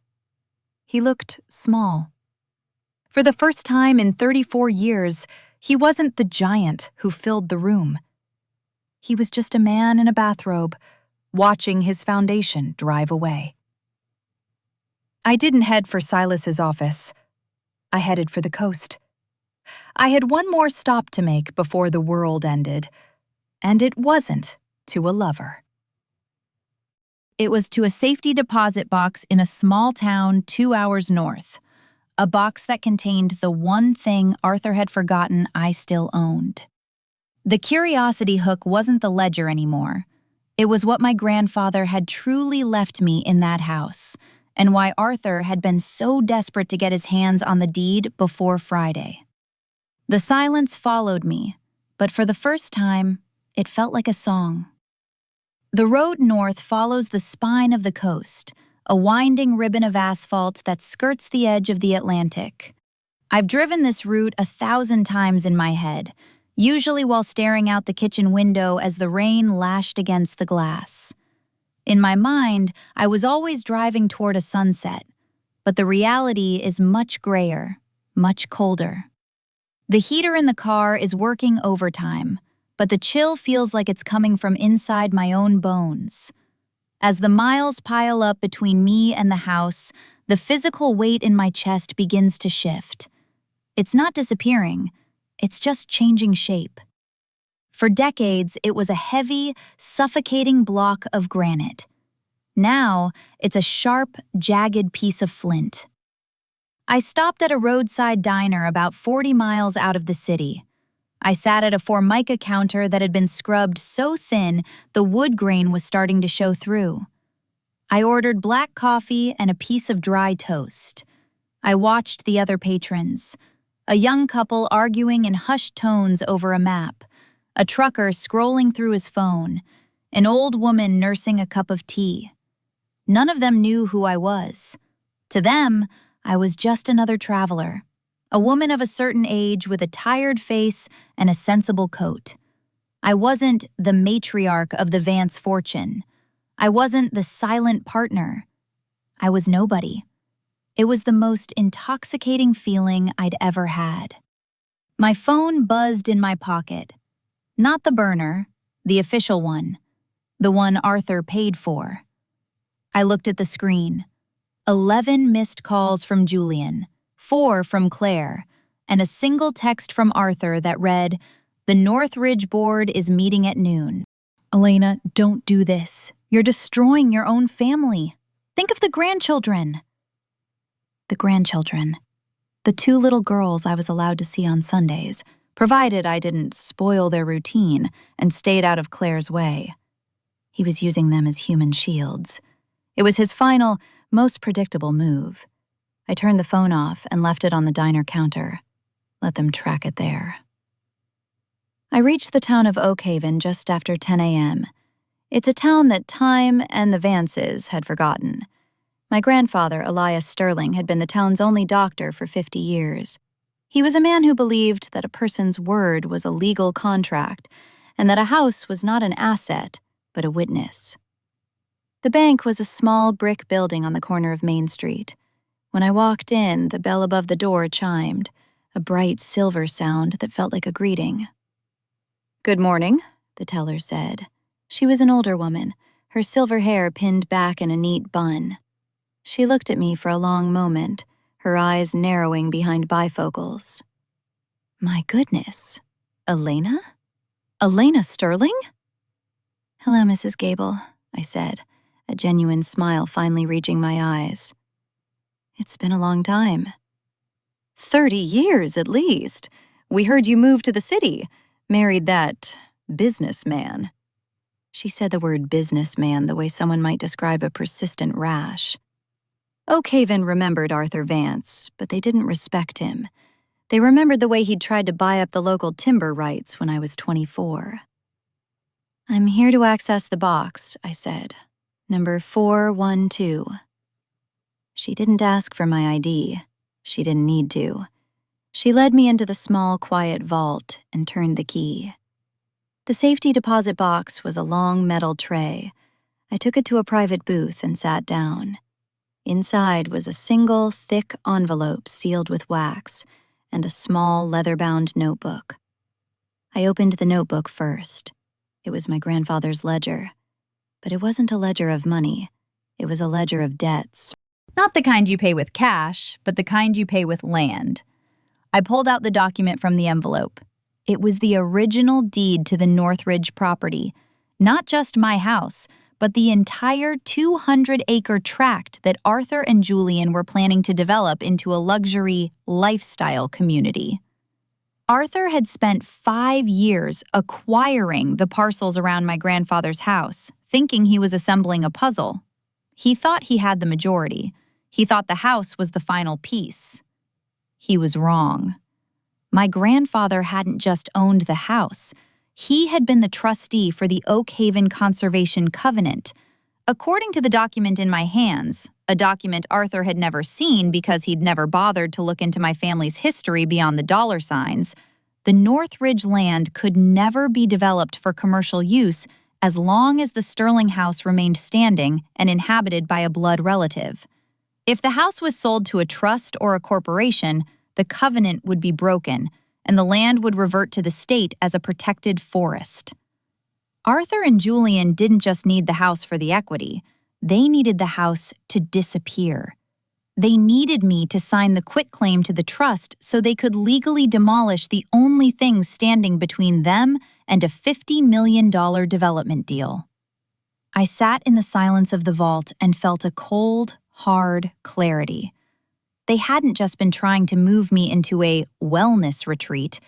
He looked small. For the first time in 34 years, he wasn't the giant who filled the room. He was just a man in a bathrobe, watching his foundation drive away. I didn't head for Silas's office. I headed for the coast. I had one more stop to make before the world ended, and it wasn't to a lover. It was to a safety deposit box in a small town 2 hours north, a box that contained the one thing Arthur had forgotten I still owned. The curiosity hook wasn't the ledger anymore. It was what my grandfather had truly left me in that house, and why Arthur had been so desperate to get his hands on the deed before Friday. The silence followed me, but for the first time, it felt like a song. The road north follows the spine of the coast, a winding ribbon of asphalt that skirts the edge of the Atlantic. I've driven this route 1,000 times in my head, usually while staring out the kitchen window as the rain lashed against the glass. In my mind, I was always driving toward a sunset, but the reality is much grayer, much colder. The heater in the car is working overtime, but the chill feels like it's coming from inside my own bones. As the miles pile up between me and the house, the physical weight in my chest begins to shift. It's not disappearing, it's just changing shape. For decades, it was a heavy, suffocating block of granite. Now, it's a sharp, jagged piece of flint. I stopped at a roadside diner about 40 miles out of the city. I sat at a Formica counter that had been scrubbed so thin the wood grain was starting to show through. I ordered black coffee and a piece of dry toast. I watched the other patrons. A young couple arguing in hushed tones over a map, a trucker scrolling through his phone, an old woman nursing a cup of tea. None of them knew who I was. To them, I was just another traveler, a woman of a certain age with a tired face and a sensible coat. I wasn't the matriarch of the Vance fortune. I wasn't the silent partner. I was nobody. It was the most intoxicating feeling I'd ever had. My phone buzzed in my pocket. Not the burner, the official one, the one Arthur paid for. I looked at the screen. 11 missed calls from Julian, 4 from Claire, and a single text from Arthur that read, "The Northridge board is meeting at noon." "Elena, don't do this. You're destroying your own family. Think of the grandchildren." The grandchildren. The 2 little girls I was allowed to see on Sundays, provided I didn't spoil their routine and stayed out of Claire's way. He was using them as human shields. It was his final, most predictable move. I turned the phone off and left it on the diner counter. Let them track it there. I reached the town of Oakhaven just after 10 a.m. It's a town that time and the Vances had forgotten. My grandfather, Elias Sterling, had been the town's only doctor for 50 years. He was a man who believed that a person's word was a legal contract and that a house was not an asset, but a witness. The bank was a small brick building on the corner of Main Street. When I walked in, the bell above the door chimed, a bright silver sound that felt like a greeting. "Good morning," the teller said. She was an older woman, her silver hair pinned back in a neat bun. She looked at me for a long moment, her eyes narrowing behind bifocals. My goodness, Elena? Elena Sterling? "Hello, Mrs. Gable," I said, a genuine smile finally reaching my eyes. "It's been a long time." 30 years, at least. We heard you moved to the city, married that businessman." She said the word businessman the way someone might describe a persistent rash. Oak Haven remembered Arthur Vance, but they didn't respect him. They remembered the way he'd tried to buy up the local timber rights when I was 24. "I'm here to access the box," I said. "Number 412. She didn't ask for my ID. She didn't need to. She led me into the small, quiet vault and turned the key. The safety deposit box was a long metal tray. I took it to a private booth and sat down. Inside was a single, thick envelope sealed with wax and a small, leather-bound notebook. I opened the notebook first. It was my grandfather's ledger. But it wasn't a ledger of money. It was a ledger of debts. Not the kind you pay with cash, but the kind you pay with land. I pulled out the document from the envelope. It was the original deed to the Northridge property. Not just my house, but the entire 200-acre tract that Arthur and Julian were planning to develop into a luxury lifestyle community. Arthur had spent 5 years acquiring the parcels around my grandfather's house, thinking he was assembling a puzzle. He thought he had the majority. He thought the house was the final piece. He was wrong. My grandfather hadn't just owned the house. He had been the trustee for the Oak Haven Conservation Covenant. According to the document in my hands, a document Arthur had never seen because he'd never bothered to look into my family's history beyond the dollar signs, the Northridge land could never be developed for commercial use as long as the Sterling house remained standing and inhabited by a blood relative. If the house was sold to a trust or a corporation, the covenant would be broken, and the land would revert to the state as a protected forest. Arthur and Julian didn't just need the house for the equity. They needed the house to disappear. They needed me to sign the quitclaim to the trust so they could legally demolish the only thing standing between them and a $50 million development deal. I sat in the silence of the vault and felt a cold, hard clarity. They hadn't just been trying to move me into a wellness retreat.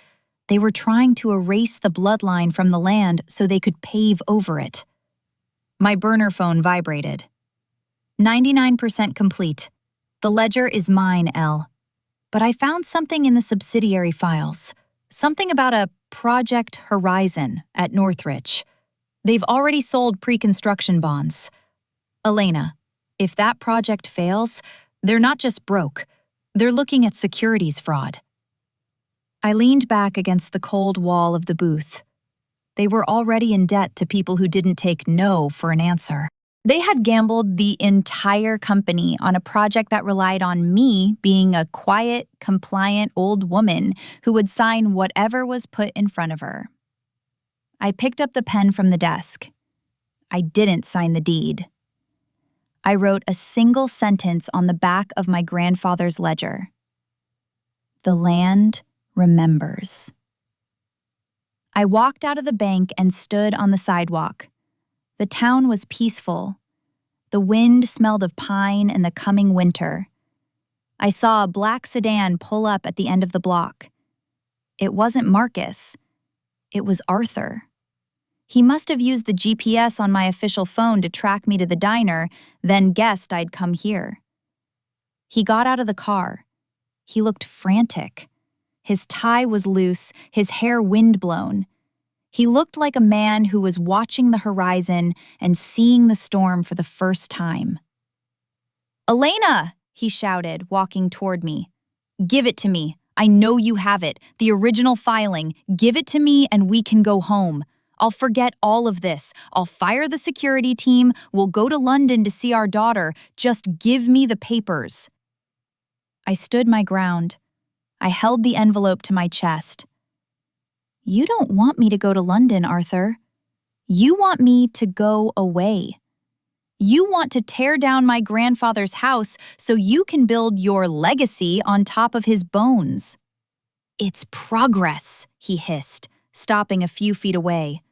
They were trying to erase the bloodline from the land so they could pave over it. My burner phone vibrated. 99% complete. The ledger is mine, Elle. But I found something in the subsidiary files. Something about a Project Horizon at Northridge. They've already sold pre-construction bonds. Elena, if that project fails, they're not just broke. They're looking at securities fraud. I leaned back against the cold wall of the booth. They were already in debt to people who didn't take no for an answer. They had gambled the entire company on a project that relied on me being a quiet, compliant old woman who would sign whatever was put in front of her. I picked up the pen from the desk. I didn't sign the deed. I wrote a single sentence on the back of my grandfather's ledger. The land remembers. I walked out of the bank and stood on the sidewalk. The town was peaceful. The wind smelled of pine and the coming winter. I saw a black sedan pull up at the end of the block. It wasn't Marcus. It was Arthur. He must have used the GPS on my official phone to track me to the diner, then guessed I'd come here. He got out of the car. He looked frantic. His tie was loose, his hair windblown. He looked like a man who was watching the horizon and seeing the storm for the first time. "Elena!" he shouted, walking toward me. "Give it to me. I know you have it. The original filing. Give it to me and we can go home. I'll forget all of this. I'll fire the security team. We'll go to London to see our daughter. Just give me the papers. I stood my ground. I held the envelope to my chest. You don't want me to go to London, Arthur. You want me to go away. You want to tear down my grandfather's house so you can build your legacy on top of his bones. It's progress, he hissed, stopping a few feet away.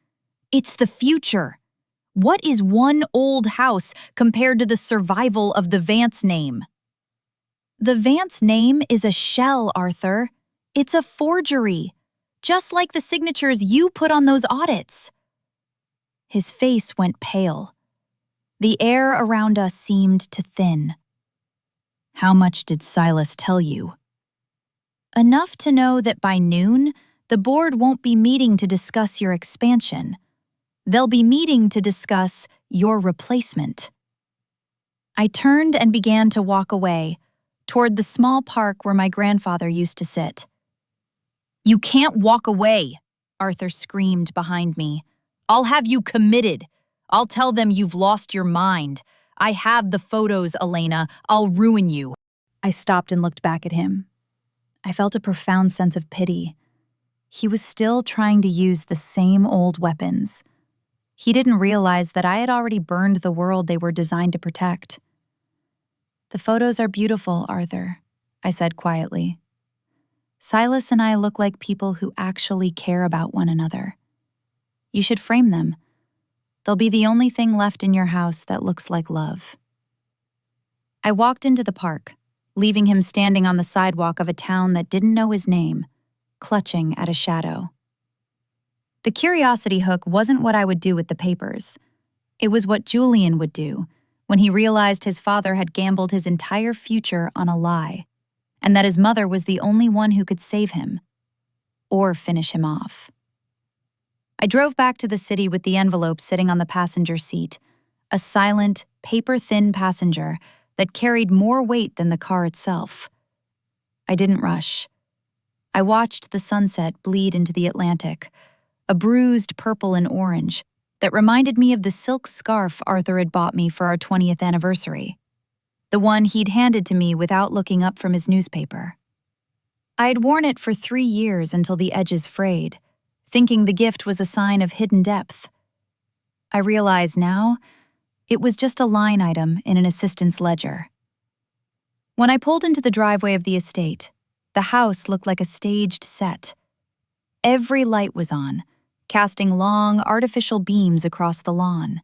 It's the future. What is one old house compared to the survival of the Vance name? The Vance name is a shell, Arthur. It's a forgery, just like the signatures you put on those audits. His face went pale. The air around us seemed to thin. How much did Silas tell you? Enough to know that by noon, the board won't be meeting to discuss your expansion. They'll be meeting to discuss your replacement. I turned and began to walk away, toward the small park where my grandfather used to sit. You can't walk away, Arthur screamed behind me. I'll have you committed. I'll tell them you've lost your mind. I have the photos, Elena. I'll ruin you. I stopped and looked back at him. I felt a profound sense of pity. He was still trying to use the same old weapons. He didn't realize that I had already burned the world they were designed to protect. The photos are beautiful, Arthur, I said quietly. Silas and I look like people who actually care about one another. You should frame them. They'll be the only thing left in your house that looks like love. I walked into the park, leaving him standing on the sidewalk of a town that didn't know his name, clutching at a shadow. The curiosity hook wasn't what I would do with the papers. It was what Julian would do when he realized his father had gambled his entire future on a lie, and that his mother was the only one who could save him, or finish him off. I drove back to the city with the envelope sitting on the passenger seat, a silent, paper-thin passenger that carried more weight than the car itself. I didn't rush. I watched the sunset bleed into the Atlantic, a bruised purple and orange that reminded me of the silk scarf Arthur had bought me for our 20th anniversary, the one he'd handed to me without looking up from his newspaper. I had worn it for 3 years until the edges frayed, thinking the gift was a sign of hidden depth. I realize now it was just a line item in an assistant's ledger. When I pulled into the driveway of the estate, the house looked like a staged set. Every light was on, casting long, artificial beams across the lawn.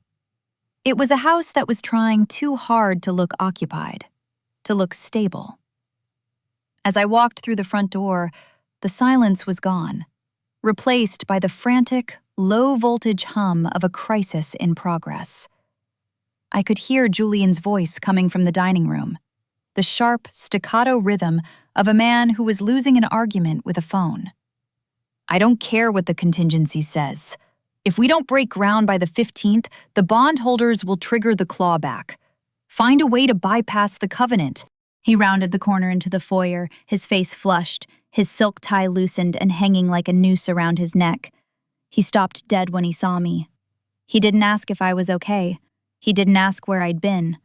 It was a house that was trying too hard to look occupied, to look stable. As I walked through the front door, the silence was gone, replaced by the frantic, low-voltage hum of a crisis in progress. I could hear Julian's voice coming from the dining room, the sharp, staccato rhythm of a man who was losing an argument with a phone. I don't care what the contingency says. If we don't break ground by the 15th, the bondholders will trigger the clawback. Find a way to bypass the covenant. He rounded the corner into the foyer, his face flushed, his silk tie loosened and hanging like a noose around his neck. He stopped dead when he saw me. He didn't ask if I was okay. He didn't ask where I'd been.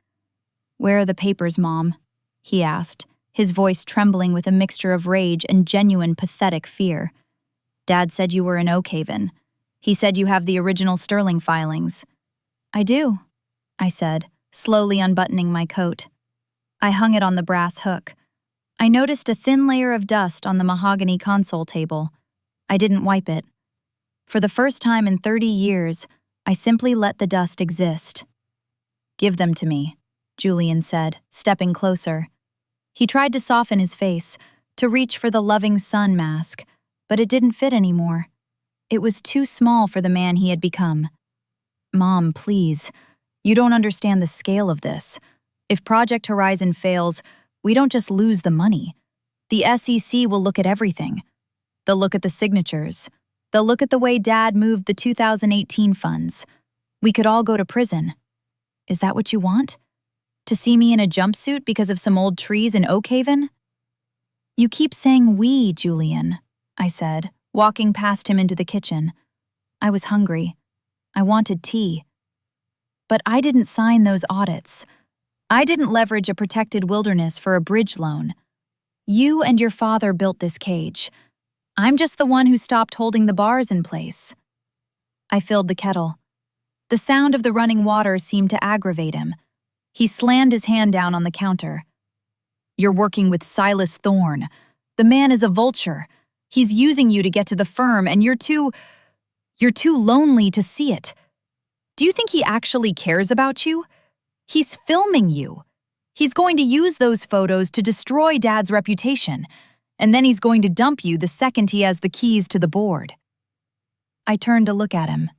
"Where are the papers, Mom?" he asked, his voice trembling with a mixture of rage and genuine pathetic fear. "Dad said you were in Oakhaven. He said you have the original Sterling filings." "I do," I said, slowly unbuttoning my coat. I hung it on the brass hook. I noticed a thin layer of dust on the mahogany console table. I didn't wipe it. For the first time in 30 years, I simply let the dust exist. "Give them to me," Julian said, stepping closer. He tried to soften his face, to reach for the loving son mask, but it didn't fit anymore. It was too small for the man he had become. "Mom, please. You don't understand the scale of this. If Project Horizon fails, we don't just lose the money. The SEC will look at everything. They'll look at the signatures. They'll look at the way Dad moved the 2018 funds. We could all go to prison. Is that what you want? To see me in a jumpsuit because of some old trees in Oakhaven?" "You keep saying we, Julian," I said, walking past him into the kitchen. I was hungry. I wanted tea. But I didn't sign those audits. I didn't leverage a protected wilderness for a bridge loan. You and your father built this cage. I'm just the one who stopped holding the bars in place. I filled the kettle. The sound of the running water seemed to aggravate him. He slammed his hand down on the counter. You're working with Silas Thorne. The man is a vulture. He's using you to get to the firm, and you're too lonely to see it. Do you think he actually cares about you? He's filming you. He's going to use those photos to destroy Dad's reputation, and then he's going to dump you the second he has the keys to the board. I turned to look at him.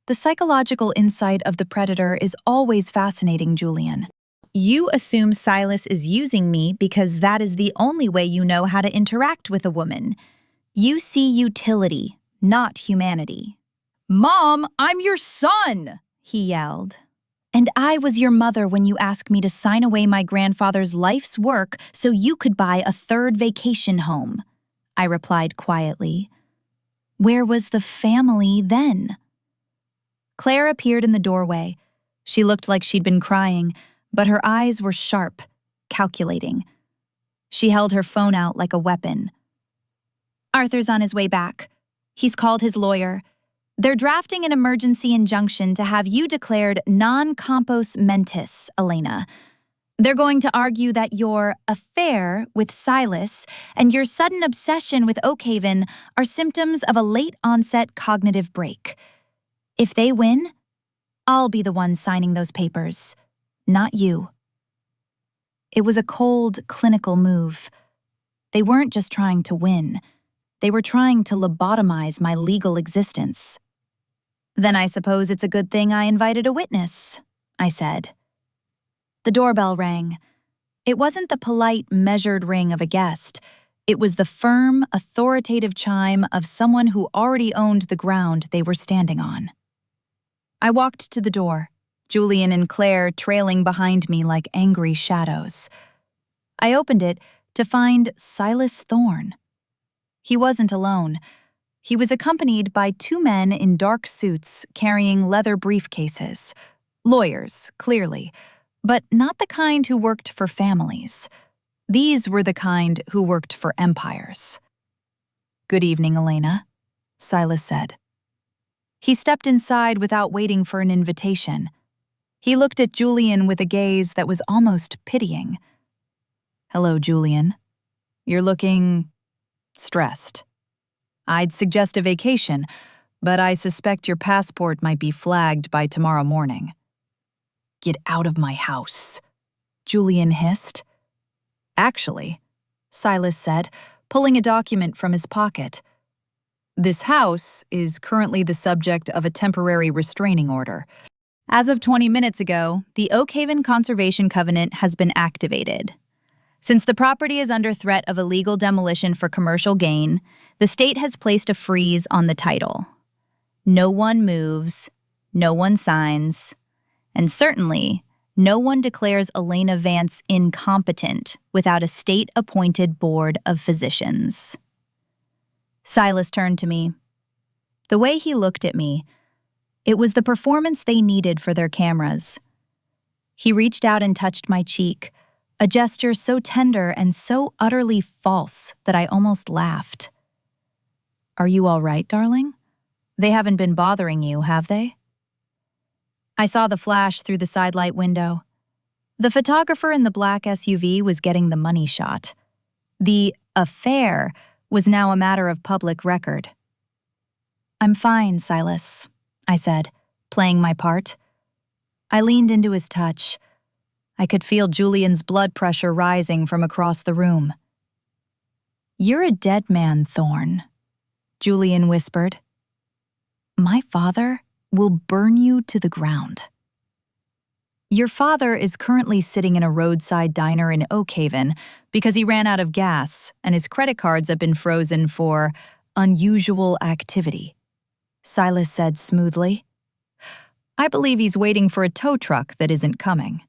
The psychological insight of the predator is always fascinating, Julian. You assume Silas is using me because that is the only way you know how to interact with a woman. You see utility, not humanity. Mom, I'm your son, he yelled. And I was your mother when you asked me to sign away my grandfather's life's work so you could buy a third vacation home, I replied quietly. Where was the family then? Claire appeared in the doorway. She looked like she'd been crying, but her eyes were sharp, calculating. She held her phone out like a weapon. Arthur's on his way back. He's called his lawyer. They're drafting an emergency injunction to have you declared non-compos mentis, Elena. They're going to argue that your affair with Silas and your sudden obsession with Oakhaven are symptoms of a late-onset cognitive break. If they win, I'll be the one signing those papers, not you. It was a cold, clinical move. They weren't just trying to win. They were trying to lobotomize my legal existence. Then I suppose it's a good thing I invited a witness, I said. The doorbell rang. It wasn't the polite, measured ring of a guest. It was the firm, authoritative chime of someone who already owned the ground they were standing on. I walked to the door, Julian and Claire trailing behind me like angry shadows. I opened it to find Silas Thorne. He wasn't alone. He was accompanied by two men in dark suits carrying leather briefcases. Lawyers, clearly, but not the kind who worked for families. These were the kind who worked for empires. "Good evening, Elena," Silas said. He stepped inside without waiting for an invitation. He looked at Julian with a gaze that was almost pitying. "Hello, Julian. You're looking stressed. I'd suggest a vacation, but I suspect your passport might be flagged by tomorrow morning." "Get out of my house," Julian hissed. "Actually," Silas said, pulling a document from his pocket, "this house is currently the subject of a temporary restraining order. As of 20 minutes ago, the Oakhaven Conservation Covenant has been activated. Since the property is under threat of illegal demolition for commercial gain, the state has placed a freeze on the title. No one moves, no one signs, and certainly no one declares Elena Vance incompetent without a state-appointed board of physicians." Silas turned to me. The way he looked at me, it was the performance they needed for their cameras. He reached out and touched my cheek, a gesture so tender and so utterly false that I almost laughed. "Are you all right, darling? They haven't been bothering you, have they?" I saw the flash through the sidelight window. The photographer in the black SUV was getting the money shot. The affair was now a matter of public record. "I'm fine, Silas," I said, playing my part. I leaned into his touch. I could feel Julian's blood pressure rising from across the room. "You're a dead man, Thorne," Julian whispered. "My father will burn you to the ground." "Your father is currently sitting in a roadside diner in Oakhaven because he ran out of gas and his credit cards have been frozen for unusual activity," Silas said smoothly. "I believe he's waiting for a tow truck that isn't coming."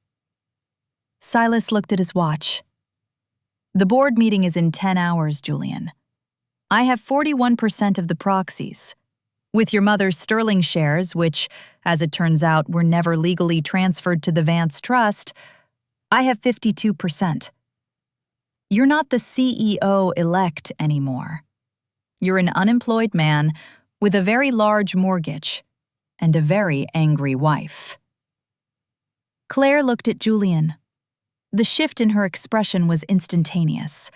Silas looked at his watch. "The board meeting is in 10 hours, Julian. I have 41% of the proxies. With your mother's sterling shares, which, as it turns out, were never legally transferred to the Vance Trust, I have 52%. You're not the CEO-elect anymore. You're an unemployed man with a very large mortgage and a very angry wife. Claire looked at Julian. The shift in her expression was instantaneous.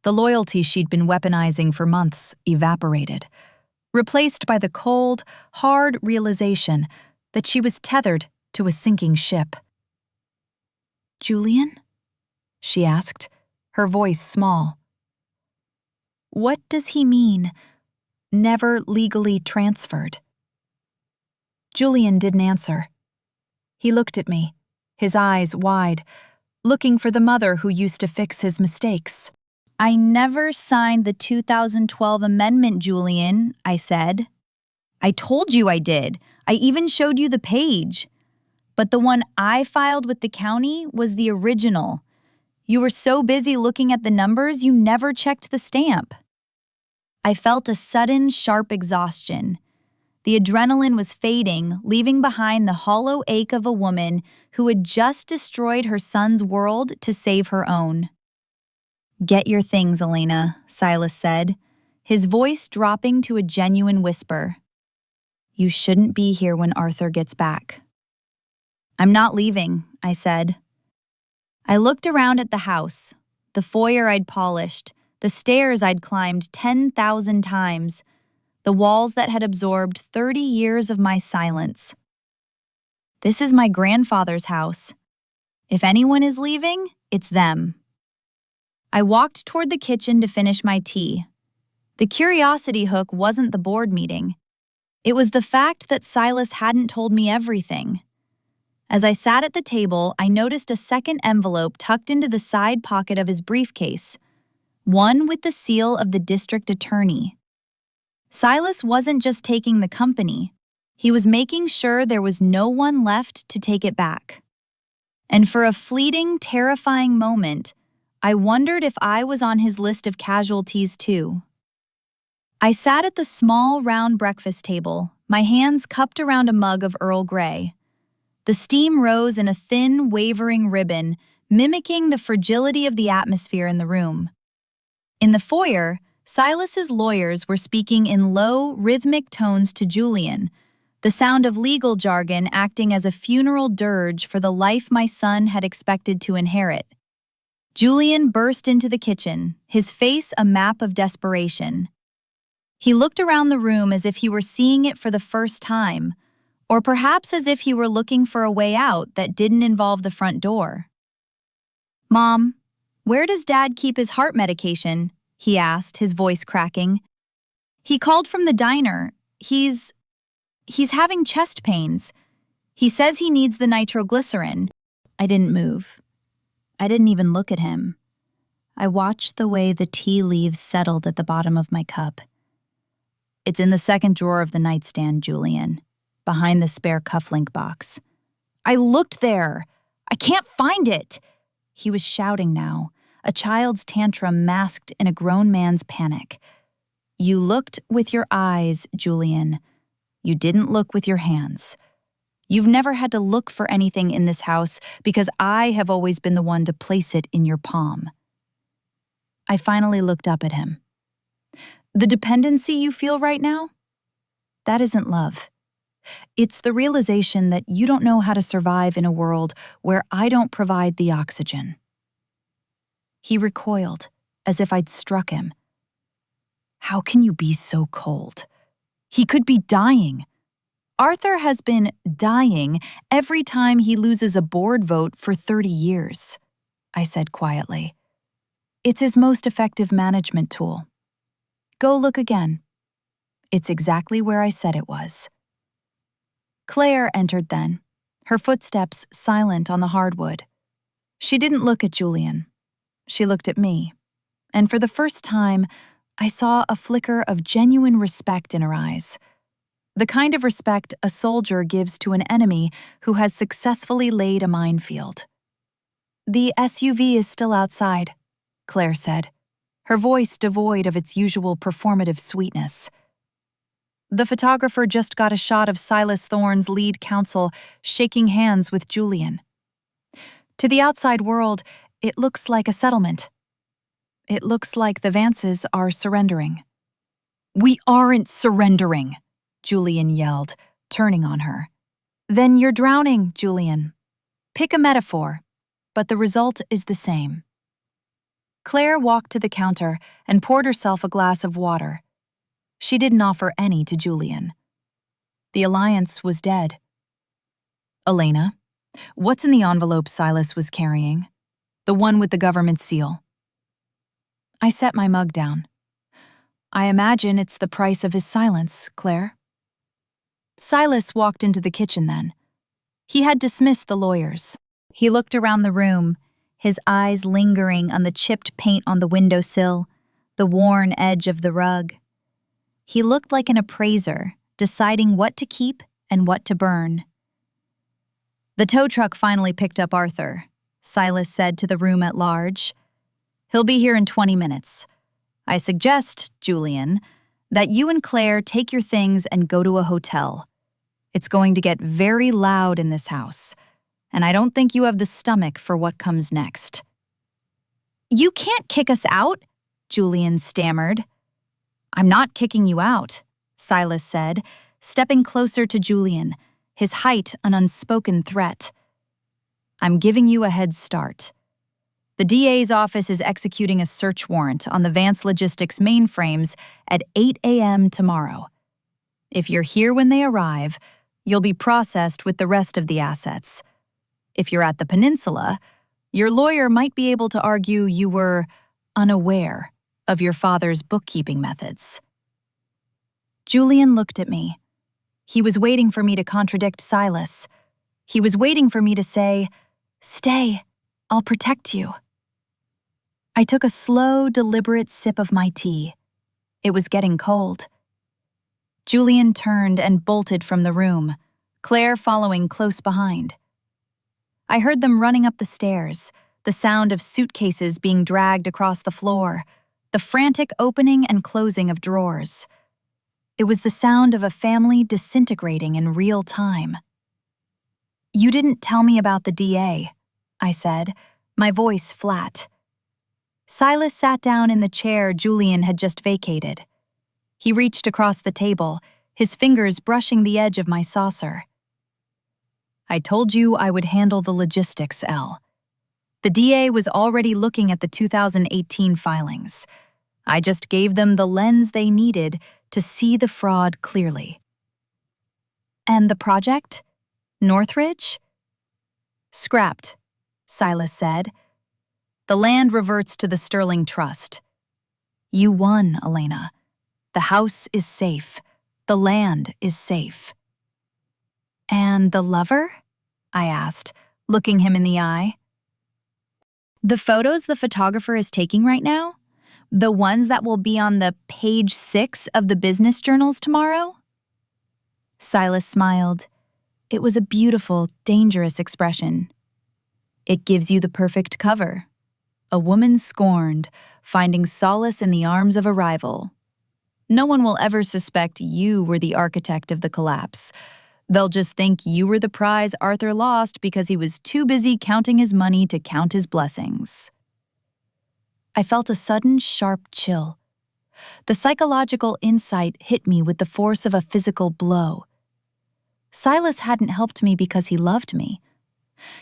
The loyalty she'd been weaponizing for months evaporated, replaced by the cold, hard realization that she was tethered to a sinking ship. "Julian?" she asked, her voice small. "What does he mean, never legally transferred?" Julian didn't answer. He looked at me, his eyes wide, looking for the mother who used to fix his mistakes. "I never signed the 2012 amendment, Julian," I said. "I told you I did. I even showed you the page. But the one I filed with the county was the original. You were so busy looking at the numbers, you never checked the stamp." I felt a sudden, sharp exhaustion. The adrenaline was fading, leaving behind the hollow ache of a woman who had just destroyed her son's world to save her own. "Get your things, Elena," Silas said, his voice dropping to a genuine whisper. "You shouldn't be here when Arthur gets back." "I'm not leaving," I said. I looked around at the house, the foyer I'd polished, the stairs I'd climbed 10,000 times, the walls that had absorbed 30 years of my silence. This is my grandfather's house. If anyone is leaving, it's them. I walked toward the kitchen to finish my tea. The curiosity hook wasn't the board meeting. It was the fact that Silas hadn't told me everything. As I sat at the table, I noticed a second envelope tucked into the side pocket of his briefcase, one with the seal of the district attorney. Silas wasn't just taking the company. He was making sure there was no one left to take it back. And for a fleeting, terrifying moment, I wondered if I was on his list of casualties too. I sat at the small, round breakfast table, my hands cupped around a mug of Earl Grey. The steam rose in a thin, wavering ribbon, mimicking the fragility of the atmosphere in the room. In the foyer, Silas's lawyers were speaking in low, rhythmic tones to Julian, the sound of legal jargon acting as a funeral dirge for the life my son had expected to inherit. Julian burst into the kitchen, his face a map of desperation. He looked around the room as if he were seeing it for the first time, or perhaps as if he were looking for a way out that didn't involve the front door. "Mom, where does Dad keep his heart medication?" he asked, his voice cracking. "He called from the diner. He's having chest pains. He says he needs the nitroglycerin." I didn't move. I didn't even look at him. I watched the way the tea leaves settled at the bottom of my cup. "It's in the second drawer of the nightstand, Julian, behind the spare cufflink box." "I looked there. I can't find it." He was shouting now, a child's tantrum masked in a grown man's panic. "You looked with your eyes, Julian. You didn't look with your hands. You've never had to look for anything in this house because I have always been the one to place it in your palm." I finally looked up at him. "The dependency you feel right now? That isn't love. It's the realization that you don't know how to survive in a world where I don't provide the oxygen." He recoiled, as if I'd struck him. "How can you be so cold? He could be dying. Arthur has been dying every time he loses a board vote for 30 years, I said quietly. "It's his most effective management tool. Go look again. It's exactly where I said it was." Claire entered then, her footsteps silent on the hardwood. She didn't look at Julian. She looked at me, and for the first time, I saw a flicker of genuine respect in her eyes. The kind of respect a soldier gives to an enemy who has successfully laid a minefield. "The SUV is still outside," Claire said, her voice devoid of its usual performative sweetness. The photographer just got a shot of Silas Thorne's lead counsel shaking hands with Julian. To the outside world, it looks like a settlement. It looks like the Vances are surrendering. "We aren't surrendering," Julian yelled, turning on her. "Then you're drowning, Julian. Pick a metaphor, but the result is the same." Claire walked to the counter and poured herself a glass of water. She didn't offer any to Julian. The alliance was dead. "Elena, what's in the envelope Silas was carrying? The one with the government seal." I set my mug down. "I imagine it's the price of his silence, Claire." Silas walked into the kitchen then. He had dismissed the lawyers. He looked around the room, his eyes lingering on the chipped paint on the windowsill, the worn edge of the rug. He looked like an appraiser, deciding what to keep and what to burn. "The tow truck finally picked up Arthur," Silas said to the room at large. "He'll be here in 20 minutes. I suggest, Julian, that you and Claire take your things and go to a hotel. It's going to get very loud in this house, and I don't think you have the stomach for what comes next." "You can't kick us out," Julian stammered. "I'm not kicking you out," Silas said, stepping closer to Julian, his height an unspoken threat. "I'm giving you a head start. The DA's office is executing a search warrant on the Vance Logistics mainframes at 8 a.m. tomorrow. If you're here when they arrive, you'll be processed with the rest of the assets. If you're at the peninsula, your lawyer might be able to argue you were unaware of your father's bookkeeping methods." Julian looked at me. He was waiting for me to contradict Silas. He was waiting for me to say, "Stay, I'll protect you." I took a slow, deliberate sip of my tea. It was getting cold. Julian turned and bolted from the room, Claire following close behind. I heard them running up the stairs, the sound of suitcases being dragged across the floor, the frantic opening and closing of drawers. It was the sound of a family disintegrating in real time. "You didn't tell me about the DA," I said, my voice flat. Silas sat down in the chair Julian had just vacated. He reached across the table, his fingers brushing the edge of my saucer. "I told you I would handle the logistics, Elle. The DA was already looking at the 2018 filings. I just gave them the lens they needed to see the fraud clearly." "And the project? Northridge?" "Scrapped," Silas said. "The land reverts to the Sterling Trust. You won, Elena. The house is safe. The land is safe." "And the lover?" I asked, looking him in the eye. "The photos the photographer is taking right now? The ones that will be on the page 6 of the business journals tomorrow?" Silas smiled. It was a beautiful, dangerous expression. "It gives you the perfect cover. A woman scorned, finding solace in the arms of a rival. No one will ever suspect you were the architect of the collapse. They'll just think you were the prize Arthur lost because he was too busy counting his money to count his blessings." I felt a sudden, sharp chill. The psychological insight hit me with the force of a physical blow. Silas hadn't helped me because he loved me.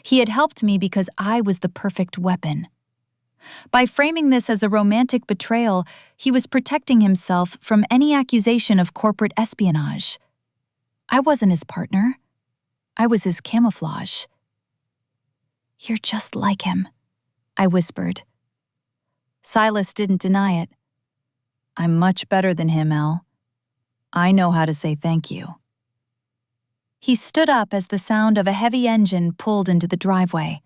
He had helped me because I was the perfect weapon. By framing this as a romantic betrayal, he was protecting himself from any accusation of corporate espionage. I wasn't his partner. I was his camouflage. "You're just like him," I whispered. Silas didn't deny it. "I'm much better than him, Elle. I know how to say thank you." He stood up as the sound of a heavy engine pulled into the driveway.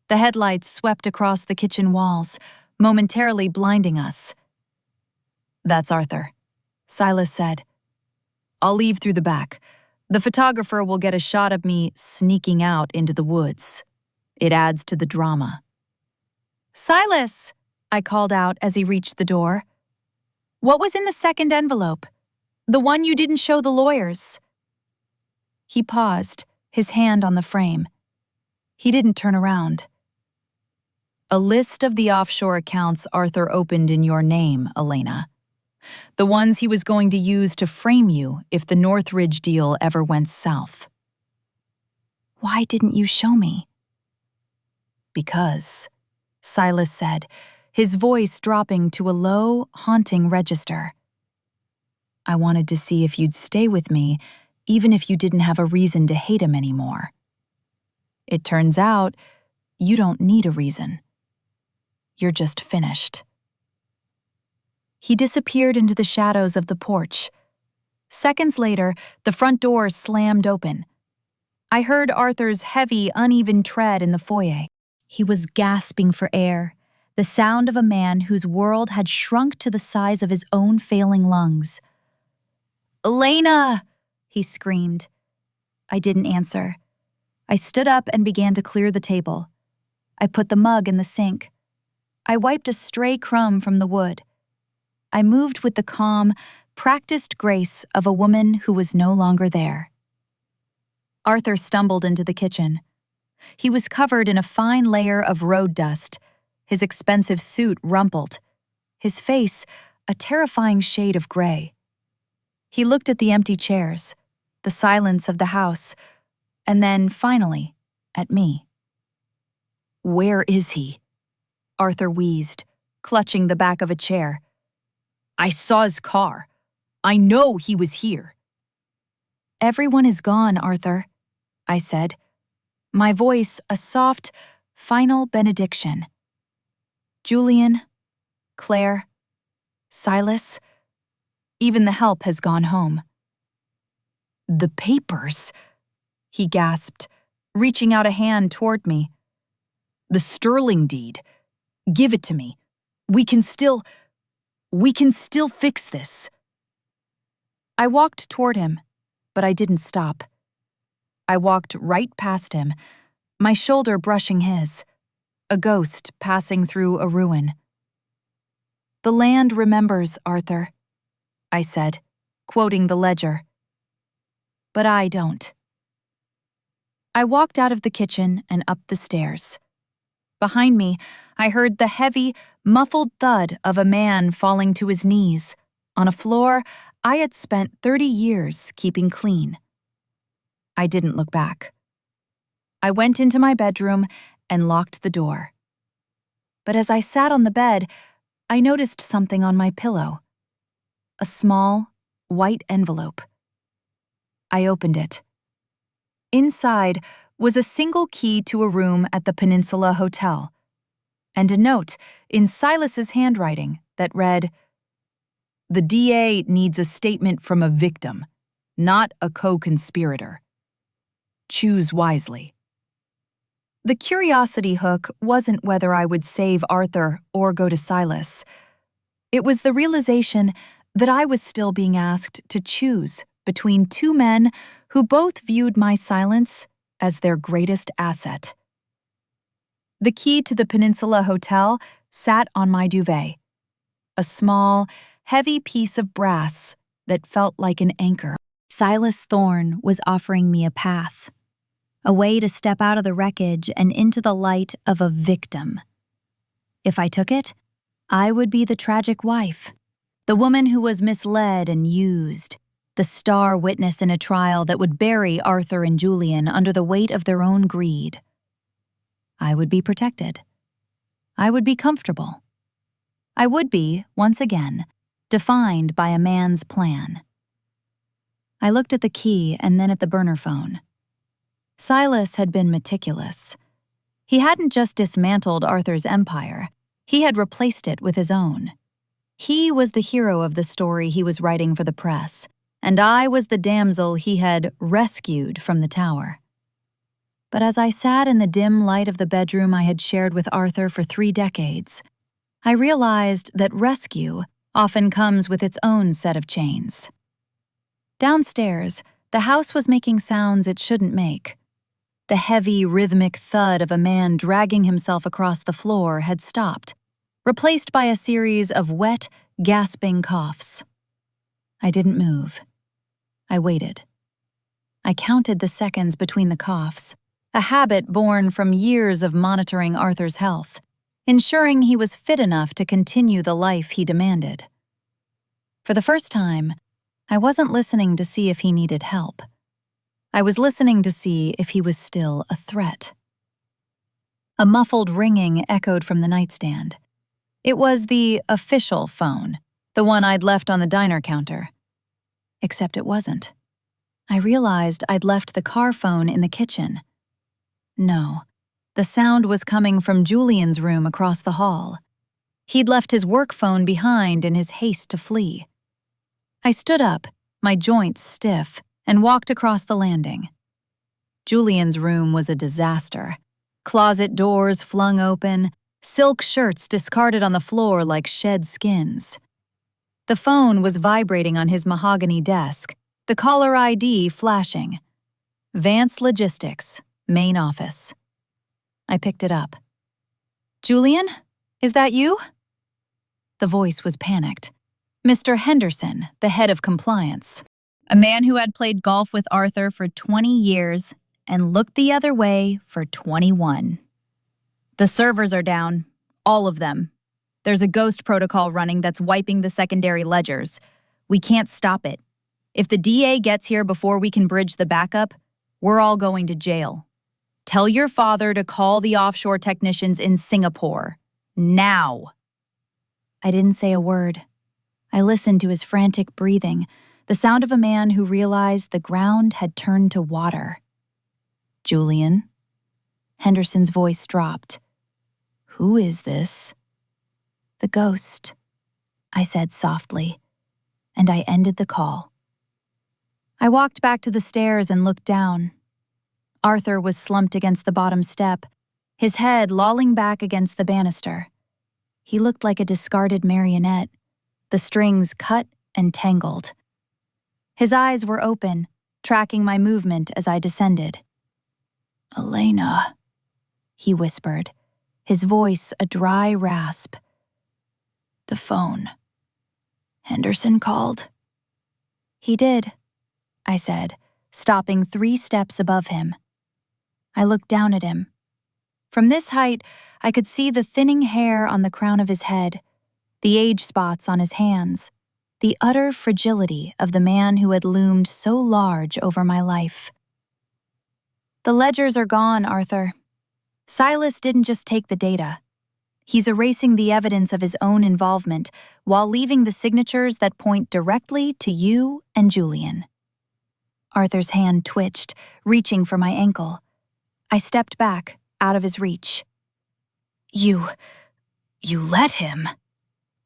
The headlights swept across the kitchen walls, momentarily blinding us. "That's Arthur," Silas said. "I'll leave through the back. The photographer will get a shot of me sneaking out into the woods. It adds to the drama." "Silas!" I called out as he reached the door. "What was in the second envelope?" The one you didn't show the lawyers." He paused, his hand on the frame. He didn't turn around. "A list of the offshore accounts Arthur opened in your name, Elena. The ones he was going to use to frame you if the Northridge deal ever went south." "Why didn't you show me?" "Because," Silas said, his voice dropping to a low, haunting register, "I wanted to see if you'd stay with me, even if you didn't have a reason to hate him anymore. It turns out, you don't need a reason. You're just finished." He disappeared into the shadows of the porch. Seconds later, the front door slammed open. I heard Arthur's heavy, uneven tread in the foyer. He was gasping for air, the sound of a man whose world had shrunk to the size of his own failing lungs. "Elena!" he screamed. I didn't answer. I stood up and began to clear the table. I put the mug in the sink. I wiped a stray crumb from the wood. I moved with the calm, practiced grace of a woman who was no longer there. Arthur stumbled into the kitchen. He was covered in a fine layer of road dust, his expensive suit rumpled, his face a terrifying shade of gray. He looked at the empty chairs, the silence of the house, and then, finally, at me. "Where is he?" Arthur wheezed, clutching the back of a chair. "I saw his car. I know he was here." "Everyone is gone, Arthur," I said, my voice a soft, final benediction. "Julian, Claire, Silas, even the help has gone home." "The papers," he gasped, reaching out a hand toward me. "The Sterling deed. Give it to me. We can still fix this." I walked toward him, but I didn't stop. I walked right past him, my shoulder brushing his, a ghost passing through a ruin. "The land remembers, Arthur," I said, quoting the ledger. "But I don't." I walked out of the kitchen and up the stairs. Behind me, I heard the heavy, muffled thud of a man falling to his knees on a floor I had spent 30 years keeping clean. I didn't look back. I went into my bedroom and locked the door. But as I sat on the bed, I noticed something on my pillow. A small, white envelope. I opened it. Inside was a single key to a room at the Peninsula Hotel, and a note in Silas's handwriting that read, "The DA needs a statement from a victim, not a co-conspirator. Choose wisely." The curiosity hook wasn't whether I would save Arthur or go to Silas. It was the realization that I was still being asked to choose between two men who both viewed my silence as their greatest asset. The key to the Peninsula Hotel sat on my duvet, a small, heavy piece of brass that felt like an anchor. Silas Thorne was offering me a path, a way to step out of the wreckage and into the light of a victim. If I took it, I would be the tragic wife, the woman who was misled and used, the star witness in a trial that would bury Arthur and Julian under the weight of their own greed. I would be protected. I would be comfortable. I would be, once again, defined by a man's plan. I looked at the key and then at the burner phone. Silas had been meticulous. He hadn't just dismantled Arthur's empire, he had replaced it with his own. He was the hero of the story he was writing for the press, and I was the damsel he had rescued from the tower. But as I sat in the dim light of the bedroom I had shared with Arthur for 3 decades, I realized that rescue often comes with its own set of chains. Downstairs, the house was making sounds it shouldn't make. The heavy, rhythmic thud of a man dragging himself across the floor had stopped, replaced by a series of wet, gasping coughs. I didn't move. I waited. I counted the seconds between the coughs, a habit born from years of monitoring Arthur's health, ensuring he was fit enough to continue the life he demanded. For the first time, I wasn't listening to see if he needed help. I was listening to see if he was still a threat. A muffled ringing echoed from the nightstand. It was the official phone, the one I'd left on the diner counter. Except it wasn't. I realized I'd left the car phone in the kitchen. No, the sound was coming from Julian's room across the hall. He'd left his work phone behind in his haste to flee. I stood up, my joints stiff, and walked across the landing. Julian's room was a disaster. Closet doors flung open, silk shirts discarded on the floor like shed skins. The phone was vibrating on his mahogany desk, the caller ID flashing. Vance Logistics, main office. I picked it up. "Julian, is that you?" The voice was panicked. Mr. Henderson, the head of compliance. A man who had played golf with Arthur for 20 years and looked the other way for 21. "The servers are down. All of them. There's a ghost protocol running that's wiping the secondary ledgers. We can't stop it. If the DA gets here before we can bridge the backup, we're all going to jail. Tell your father to call the offshore technicians in Singapore. Now." I didn't say a word. I listened to his frantic breathing, the sound of a man who realized the ground had turned to water. "Julian?" Henderson's voice dropped. "Who is this?" "The ghost," I said softly, and I ended the call. I walked back to the stairs and looked down. Arthur was slumped against the bottom step, his head lolling back against the banister. He looked like a discarded marionette, the strings cut and tangled. His eyes were open, tracking my movement as I descended. "Elena," he whispered, his voice a dry rasp. "The phone. Henderson called?" "He did," I said, stopping 3 steps above him. I looked down at him. From this height, I could see the thinning hair on the crown of his head, the age spots on his hands, the utter fragility of the man who had loomed so large over my life. "The ledgers are gone, Arthur. Silas didn't just take the data. He's erasing the evidence of his own involvement while leaving the signatures that point directly to you and Julian." Arthur's hand twitched, reaching for my ankle. I stepped back, out of his reach. You let him?"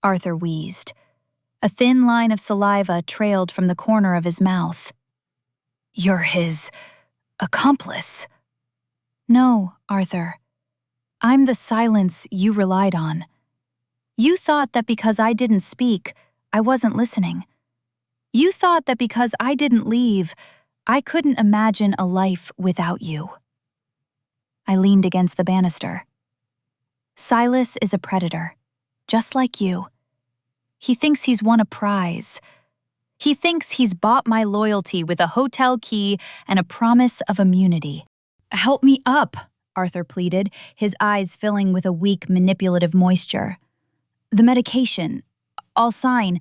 Arthur wheezed. A thin line of saliva trailed from the corner of his mouth. "You're his accomplice." "No, Arthur. I'm the silence you relied on. You thought that because I didn't speak, I wasn't listening. You thought that because I didn't leave, I couldn't imagine a life without you." I leaned against the banister. "Silas is a predator, just like you. He thinks he's won a prize. He thinks he's bought my loyalty with a hotel key and a promise of immunity." "Help me up," Arthur pleaded, his eyes filling with a weak, manipulative moisture. "The medication. I'll sign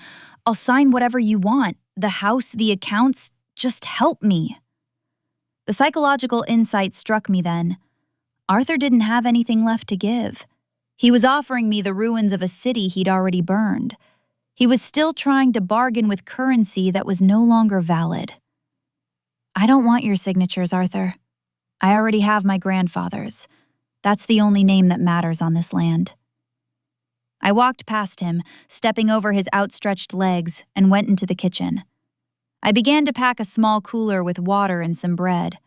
whatever you want. The house, the accounts, just help me." The psychological insight struck me then. Arthur didn't have anything left to give. He was offering me the ruins of a city he'd already burned. He was still trying to bargain with currency that was no longer valid. "I don't want your signatures, Arthur. I already have my grandfather's. That's the only name that matters on this land." I walked past him, stepping over his outstretched legs, and went into the kitchen. I began to pack a small cooler with water and some bread.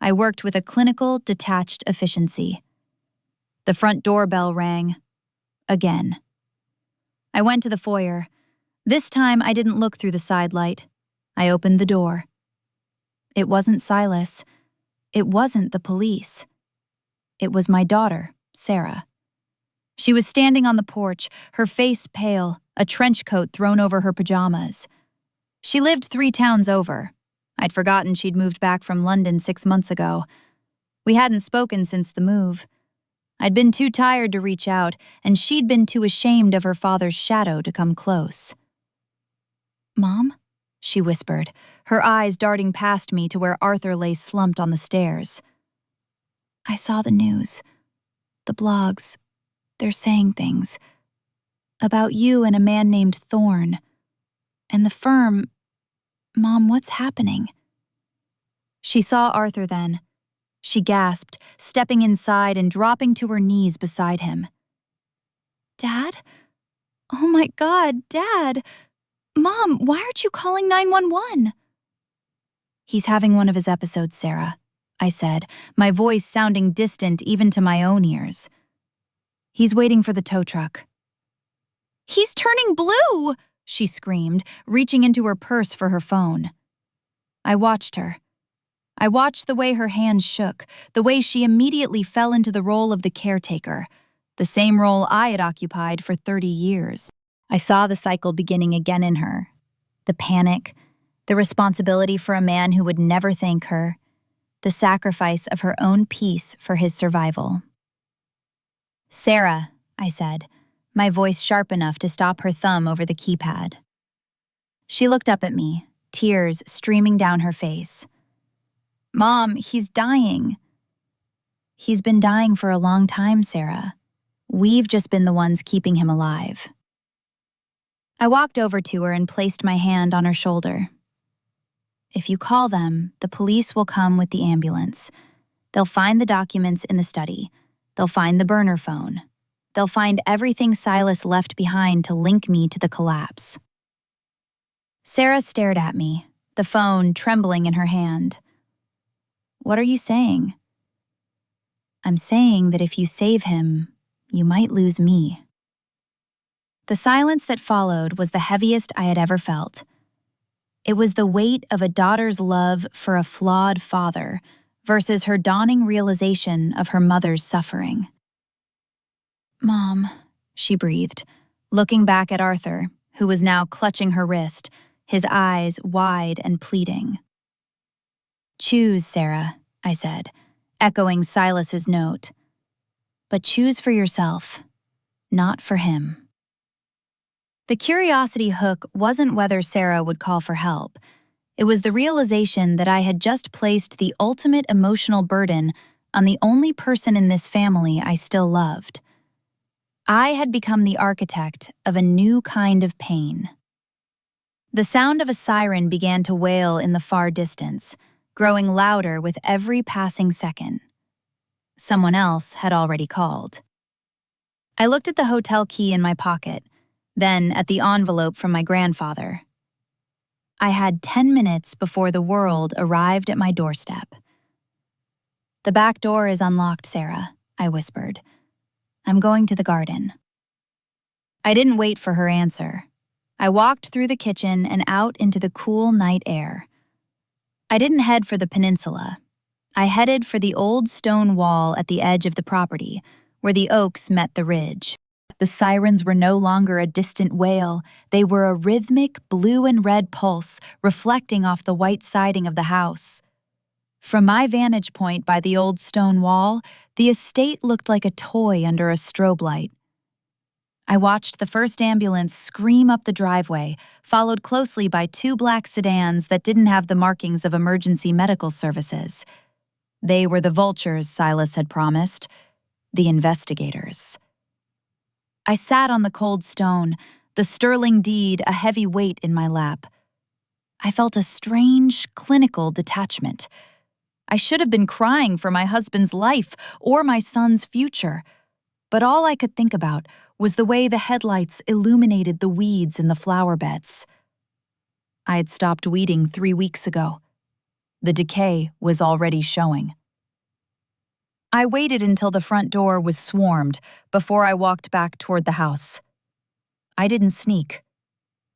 I worked with a clinical, detached efficiency. The front doorbell rang. Again. I went to the foyer. This time I didn't look through the side light. I opened the door. It wasn't Silas. It wasn't the police. It was my daughter, Sarah. She was standing on the porch, her face pale, a trench coat thrown over her pajamas. She lived 3 towns over. I'd forgotten she'd moved back from London 6 months ago. We hadn't spoken since the move. I'd been too tired to reach out, and she'd been too ashamed of her father's shadow to come close. "Mom?" she whispered, her eyes darting past me to where Arthur lay slumped on the stairs. "I saw the news. The blogs. They're saying things. About you and a man named Thorne. And the firm. Mom, what's happening?" She saw Arthur then. She gasped, stepping inside and dropping to her knees beside him. "Dad? Oh my God, Dad! Mom, why aren't you calling 911? "He's having one of his episodes, Sarah," I said, my voice sounding distant even to my own ears. "He's waiting for the tow truck." "He's turning blue!" she screamed, reaching into her purse for her phone. I watched her. I watched the way her hands shook, the way she immediately fell into the role of the caretaker, the same role I had occupied for 30 years. I saw the cycle beginning again in her. The panic, the responsibility for a man who would never thank her, the sacrifice of her own peace for his survival. "Sarah," I said, my voice sharp enough to stop her thumb over the keypad. She looked up at me, tears streaming down her face. "Mom, he's dying." "He's been dying for a long time, Sarah. We've just been the ones keeping him alive." I walked over to her and placed my hand on her shoulder. "If you call them, the police will come with the ambulance. They'll find the documents in the study. They'll find the burner phone. They'll find everything Silas left behind to link me to the collapse." Sarah stared at me, the phone trembling in her hand. "What are you saying?" "I'm saying that if you save him, you might lose me." The silence that followed was the heaviest I had ever felt. It was the weight of a daughter's love for a flawed father versus her dawning realization of her mother's suffering. "Mom," she breathed, looking back at Arthur, who was now clutching her wrist, his eyes wide and pleading. "Choose, Sarah," I said, echoing Silas's note. "But choose for yourself, not for him." The curiosity hook wasn't whether Sarah would call for help. It was the realization that I had just placed the ultimate emotional burden on the only person in this family I still loved. I had become the architect of a new kind of pain. The sound of a siren began to wail in the far distance, growing louder with every passing second. Someone else had already called. I looked at the hotel key in my pocket, then at the envelope from my grandfather. I had 10 minutes before the world arrived at my doorstep. "The back door is unlocked, Sarah," I whispered. "I'm going to the garden." I didn't wait for her answer. I walked through the kitchen and out into the cool night air. I didn't head for the peninsula. I headed for the old stone wall at the edge of the property, where the oaks met the ridge. The sirens were no longer a distant wail. They were a rhythmic blue and red pulse reflecting off the white siding of the house. From my vantage point by the old stone wall, the estate looked like a toy under a strobe light. I watched the first ambulance scream up the driveway, followed closely by 2 black sedans that didn't have the markings of emergency medical services. They were the vultures Silas had promised, the investigators. I sat on the cold stone, the sterling deed a heavy weight in my lap. I felt a strange, clinical detachment. I should have been crying for my husband's life or my son's future, but all I could think about was the way the headlights illuminated the weeds in the flower beds. I had stopped weeding 3 weeks ago. The decay was already showing. I waited until the front door was swarmed before I walked back toward the house. I didn't sneak.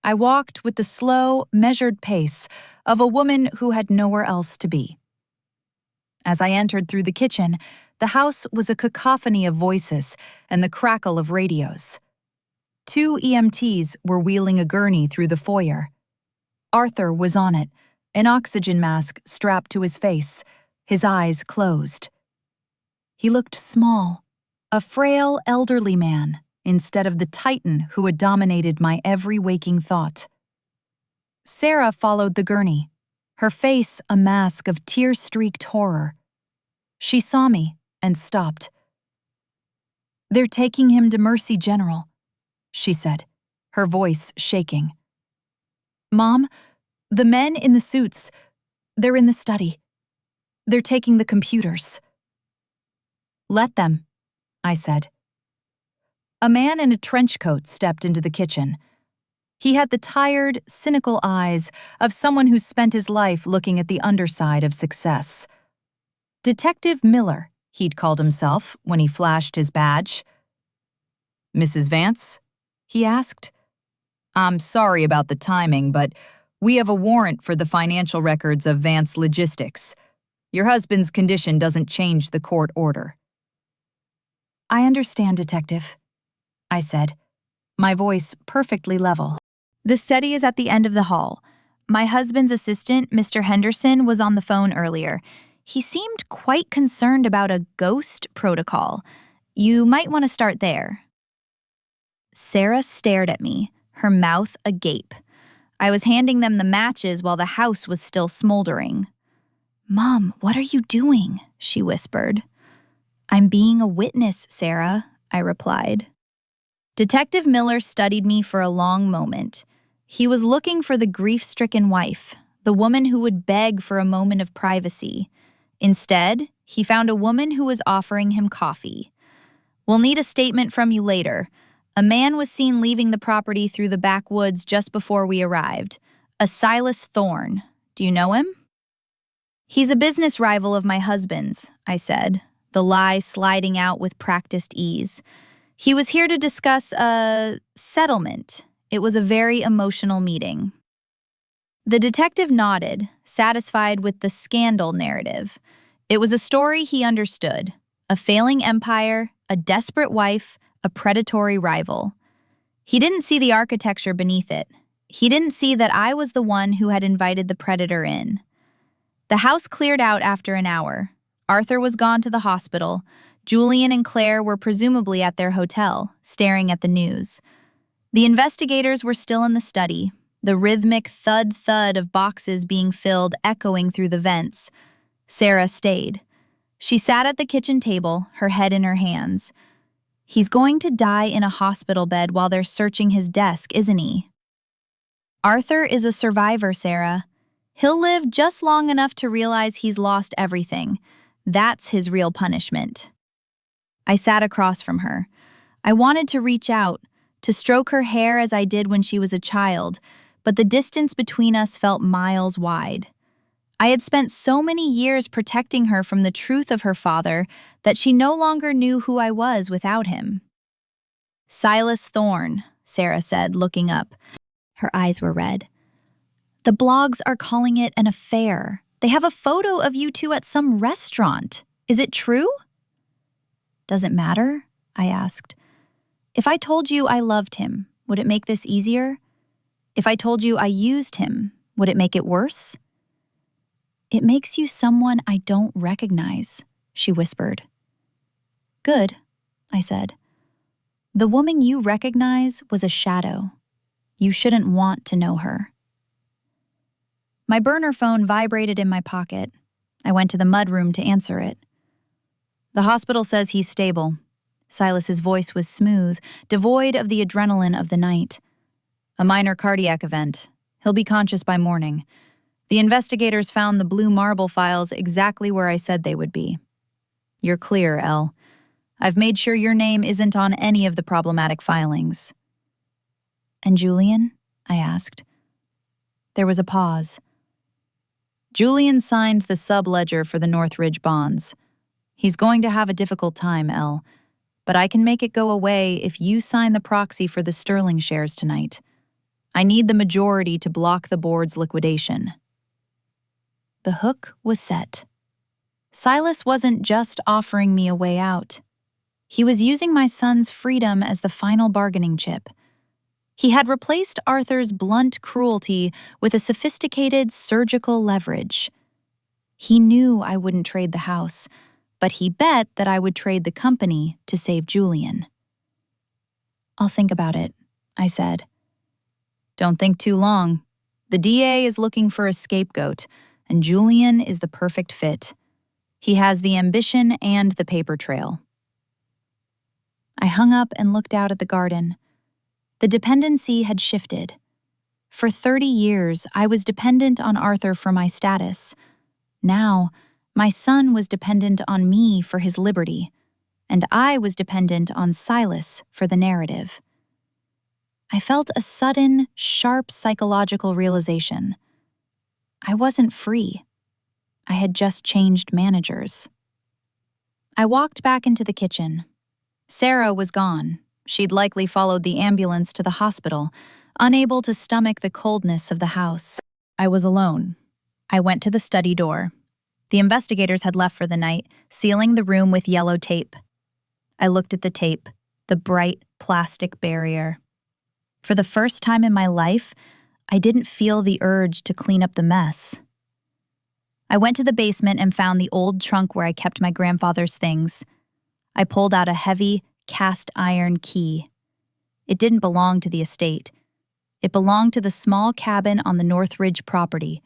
I walked with the slow, measured pace of a woman who had nowhere else to be. As I entered through the kitchen, the house was a cacophony of voices and the crackle of radios. 2 EMTs were wheeling a gurney through the foyer. Arthur was on it, an oxygen mask strapped to his face, his eyes closed. He looked small, a frail, elderly man, instead of the titan who had dominated my every waking thought. Sarah followed the gurney, her face a mask of tear-streaked horror. She saw me and stopped. "They're taking him to Mercy General," she said, her voice shaking. "Mom, the men in the suits, they're in the study. They're taking the computers." "Let them," I said. A man in a trench coat stepped into the kitchen. He had the tired, cynical eyes of someone who spent his life looking at the underside of success. Detective Miller, he'd called himself when he flashed his badge. "Mrs. Vance?" he asked. "I'm sorry about the timing, but we have a warrant for the financial records of Vance Logistics. Your husband's condition doesn't change the court order." "I understand, Detective," I said, my voice perfectly level. "The study is at the end of the hall. My husband's assistant, Mr. Henderson, was on the phone earlier. He seemed quite concerned about a ghost protocol. You might want to start there." Sarah stared at me, her mouth agape. I was handing them the matches while the house was still smoldering. "Mom, what are you doing?" she whispered. "I'm being a witness, Sarah," I replied. Detective Miller studied me for a long moment. He was looking for the grief-stricken wife, the woman who would beg for a moment of privacy. Instead, he found a woman who was offering him coffee. "We'll need a statement from you later. A man was seen leaving the property through the backwoods just before we arrived. A Silas Thorne. Do you know him?" "He's a business rival of my husband's," I said, the lie sliding out with practiced ease. "He was here to discuss a settlement. It was a very emotional meeting." The detective nodded, satisfied with the scandal narrative. It was a story he understood. A failing empire, a desperate wife, a predatory rival. He didn't see the architecture beneath it. He didn't see that I was the one who had invited the predator in. The house cleared out after an hour. Arthur was gone to the hospital. Julian and Claire were presumably at their hotel, staring at the news. The investigators were still in the study, the rhythmic thud-thud of boxes being filled echoing through the vents. Sarah stayed. She sat at the kitchen table, her head in her hands. "He's going to die in a hospital bed while they're searching his desk, isn't he?" "Arthur is a survivor, Sarah. He'll live just long enough to realize he's lost everything. That's his real punishment." I sat across from her. I wanted to reach out, to stroke her hair as I did when she was a child, but the distance between us felt miles wide. I had spent so many years protecting her from the truth of her father that she no longer knew who I was without him. "Silas Thorne," Sarah said, looking up. Her eyes were red. "The blogs are calling it an affair. They have a photo of you two at some restaurant. Is it true?" "Does it matter?" I asked. "If I told you I loved him, would it make this easier? If I told you I used him, would it make it worse?" "It makes you someone I don't recognize," she whispered. "Good," I said. "The woman you recognize was a shadow. You shouldn't want to know her." My burner phone vibrated in my pocket. I went to the mudroom to answer it. "The hospital says he's stable." Silas's voice was smooth, devoid of the adrenaline of the night. "A minor cardiac event. He'll be conscious by morning. The investigators found the blue marble files exactly where I said they would be. You're clear, Elle. I've made sure your name isn't on any of the problematic filings." "And Julian?" I asked. There was a pause. "Julian signed the sub-ledger for the Northridge bonds. He's going to have a difficult time, Elle. But I can make it go away if you sign the proxy for the Sterling shares tonight. I need the majority to block the board's liquidation." The hook was set. Silas wasn't just offering me a way out. He was using my son's freedom as the final bargaining chip. He had replaced Arthur's blunt cruelty with a sophisticated surgical leverage. He knew I wouldn't trade the house, but he bet that I would trade the company to save Julian. "I'll think about it," I said. "Don't think too long. The DA is looking for a scapegoat, and Julian is the perfect fit. He has the ambition and the paper trail." I hung up and looked out at the garden. The dependency had shifted. For 30 years, I was dependent on Arthur for my status. Now, my son was dependent on me for his liberty, and I was dependent on Silas for the narrative. I felt a sudden, sharp psychological realization. I wasn't free. I had just changed managers. I walked back into the kitchen. Sarah was gone. She'd likely followed the ambulance to the hospital, unable to stomach the coldness of the house. I was alone. I went to the study door. The investigators had left for the night, sealing the room with yellow tape. I looked at the tape, the bright plastic barrier. For the first time in my life, I didn't feel the urge to clean up the mess. I went to the basement and found the old trunk where I kept my grandfather's things. I pulled out a heavy, cast-iron key. It didn't belong to the estate. It belonged to the small cabin on the Northridge property,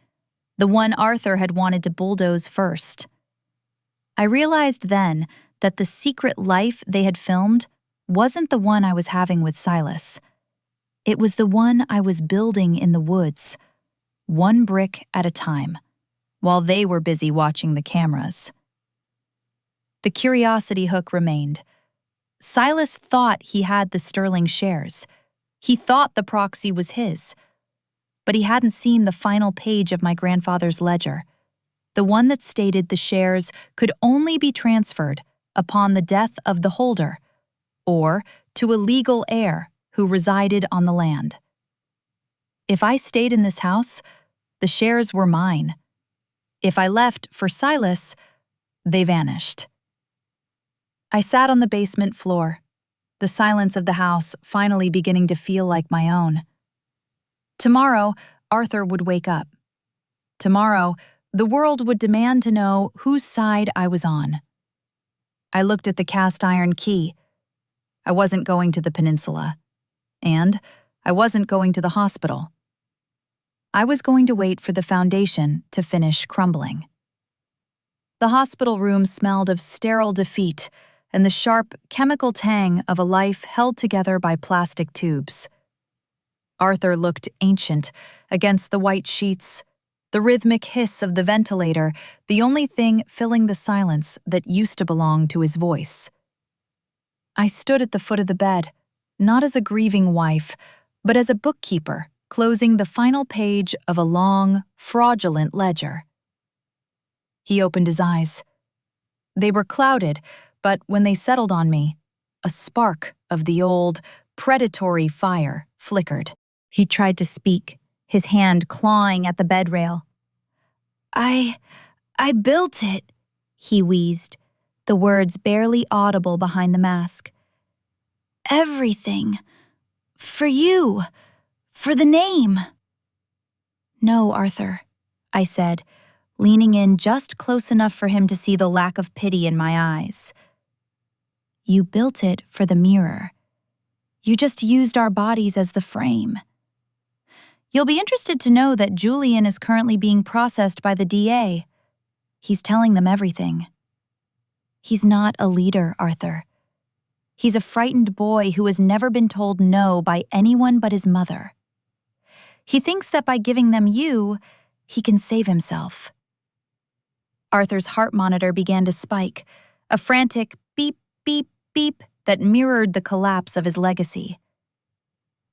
the one Arthur had wanted to bulldoze first. I realized then that the secret life they had filmed wasn't the one I was having with Silas. It was the one I was building in the woods, one brick at a time, while they were busy watching the cameras. The curiosity hook remained. Silas thought he had the Sterling shares. He thought the proxy was his. But he hadn't seen the final page of my grandfather's ledger, the one that stated the shares could only be transferred upon the death of the holder, or to a legal heir who resided on the land. If I stayed in this house, the shares were mine. If I left for Silas, they vanished. I sat on the basement floor, the silence of the house finally beginning to feel like my own. Tomorrow, Arthur would wake up. Tomorrow, the world would demand to know whose side I was on. I looked at the cast-iron key. I wasn't going to the peninsula. And I wasn't going to the hospital. I was going to wait for the foundation to finish crumbling. The hospital room smelled of sterile defeat and the sharp chemical tang of a life held together by plastic tubes. Arthur looked ancient against the white sheets, the rhythmic hiss of the ventilator, the only thing filling the silence that used to belong to his voice. I stood at the foot of the bed, not as a grieving wife, but as a bookkeeper closing the final page of a long, fraudulent ledger. He opened his eyes. They were clouded, but when they settled on me, a spark of the old, predatory fire flickered. He tried to speak, his hand clawing at the bed rail. I built it," he wheezed, the words barely audible behind the mask. "Everything. For you. For the name." "No, Arthur," I said, leaning in just close enough for him to see the lack of pity in my eyes. "You built it for the mirror. You just used our bodies as the frame. You'll be interested to know that Julian is currently being processed by the DA. He's telling them everything. He's not a leader, Arthur. He's a frightened boy who has never been told no by anyone but his mother. He thinks that by giving them you, he can save himself." Arthur's heart monitor began to spike, a frantic beep, beep, beep that mirrored the collapse of his legacy.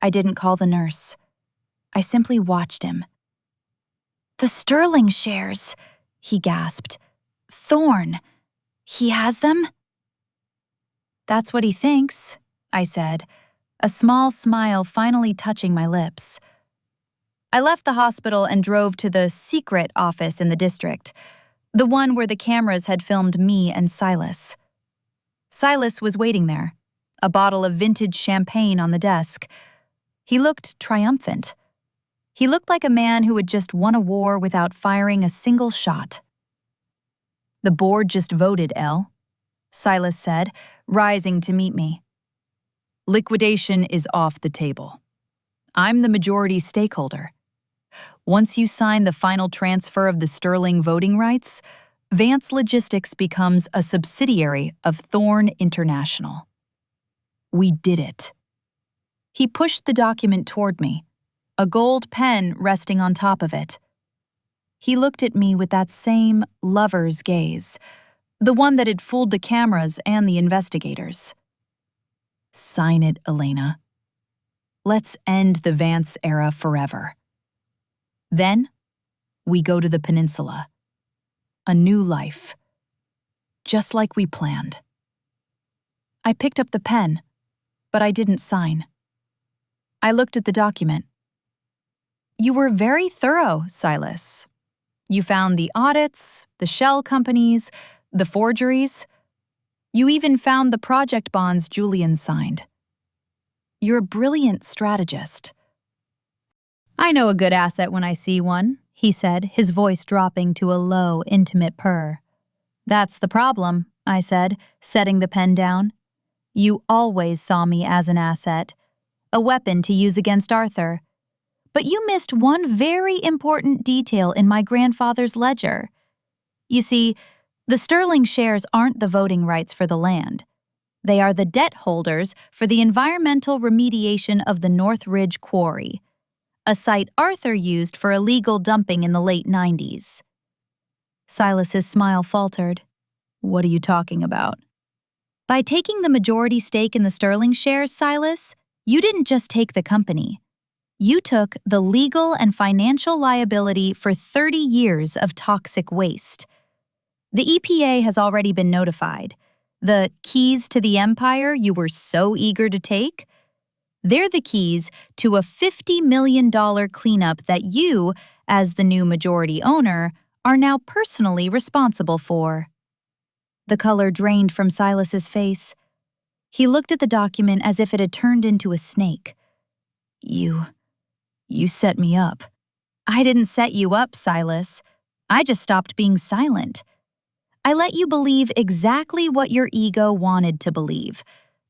I didn't call the nurse. I simply watched him. "The Sterling shares," he gasped. "Thorne. He has them?" "That's what he thinks," I said, a small smile finally touching my lips. I left the hospital and drove to the secret office in the district, the one where the cameras had filmed me and Silas. Silas was waiting there, a bottle of vintage champagne on the desk. He looked triumphant. He looked like a man who had just won a war without firing a single shot. "The board just voted, Elle," Silas said, rising to meet me. "Liquidation is off the table. I'm the majority stakeholder. Once you sign the final transfer of the Sterling voting rights, Vance Logistics becomes a subsidiary of Thorne International." We did it. He pushed the document toward me, a gold pen resting on top of it. He looked at me with that same lover's gaze, the one that had fooled the cameras and the investigators. "Sign it, Elena. Let's end the Vance era forever. Then, we go to the peninsula. A new life. Just like we planned." I picked up the pen, but I didn't sign. I looked at the document. "You were very thorough, Silas. You found the audits, the shell companies, the forgeries. You even found the project bonds Julian signed. You're a brilliant strategist." "I know a good asset when I see one," he said, his voice dropping to a low, intimate purr. "That's the problem," I said, setting the pen down. "You always saw me as an asset, a weapon to use against Arthur. But you missed one very important detail in my grandfather's ledger. You see, the Sterling shares aren't the voting rights for the land. They are the debt holders for the environmental remediation of the North Ridge Quarry, a site Arthur used for illegal dumping in the late 90s. Silas's smile faltered. "What are you talking about?" "By taking the majority stake in the Sterling shares, Silas, you didn't just take the company. You took the legal and financial liability for 30 years of toxic waste. The EPA has already been notified. The keys to the empire you were so eager to take? They're the keys to a $50 million cleanup that you, as the new majority owner, are now personally responsible for." The color drained from Silas's face. He looked at the document as if it had turned into a snake. You set me up." "I didn't set you up, Silas. I just stopped being silent. I let you believe exactly what your ego wanted to believe,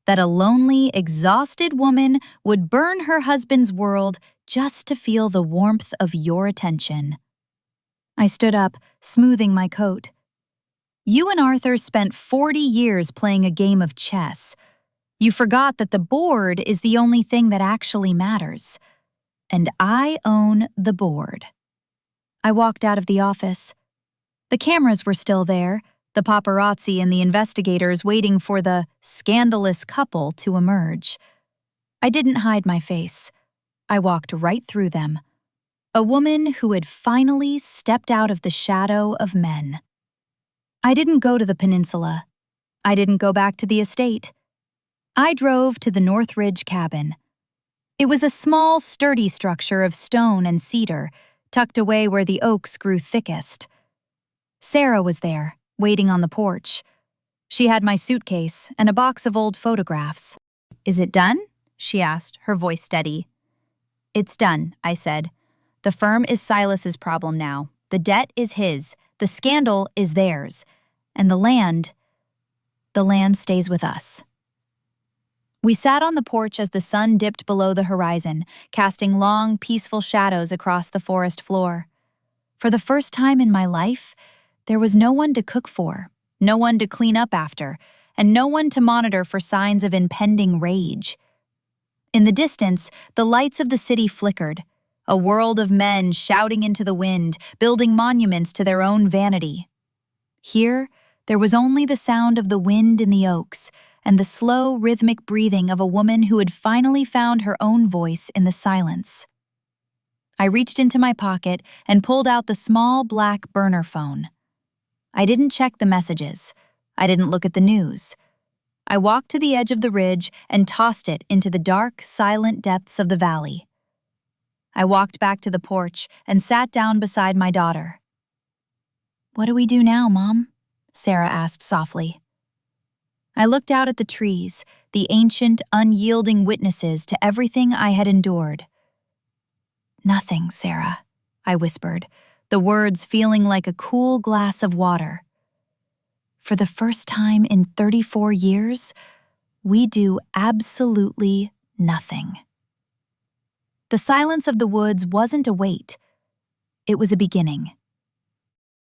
that a lonely, exhausted woman would burn her husband's world just to feel the warmth of your attention." I stood up, smoothing my coat. "You and Arthur spent 40 years playing a game of chess. You forgot that the board is the only thing that actually matters. And I own the board." I walked out of the office. The cameras were still there, the paparazzi and the investigators waiting for the scandalous couple to emerge. I didn't hide my face. I walked right through them. A woman who had finally stepped out of the shadow of men. I didn't go to the peninsula. I didn't go back to the estate. I drove to the North Ridge cabin. It was a small, sturdy structure of stone and cedar, tucked away where the oaks grew thickest. Sarah was there, waiting on the porch. She had my suitcase and a box of old photographs. "Is it done?" she asked, her voice steady. "It's done," I said. "The firm is Silas's problem now. The debt is his. The scandal is theirs. And the land stays with us." We sat on the porch as the sun dipped below the horizon, casting long, peaceful shadows across the forest floor. For the first time in my life, there was no one to cook for, no one to clean up after, and no one to monitor for signs of impending rage. In the distance, the lights of the city flickered, a world of men shouting into the wind, building monuments to their own vanity. Here, there was only the sound of the wind in the oaks, and the slow, rhythmic breathing of a woman who had finally found her own voice in the silence. I reached into my pocket and pulled out the small black burner phone. I didn't check the messages. I didn't look at the news. I walked to the edge of the ridge and tossed it into the dark, silent depths of the valley. I walked back to the porch and sat down beside my daughter. "What do we do now, Mom?" Sarah asked softly. I looked out at the trees, the ancient, unyielding witnesses to everything I had endured. "Nothing, Sarah," I whispered, the words feeling like a cool glass of water. "For the first time in 34 years, we do absolutely nothing." The silence of the woods wasn't a wait. It was a beginning.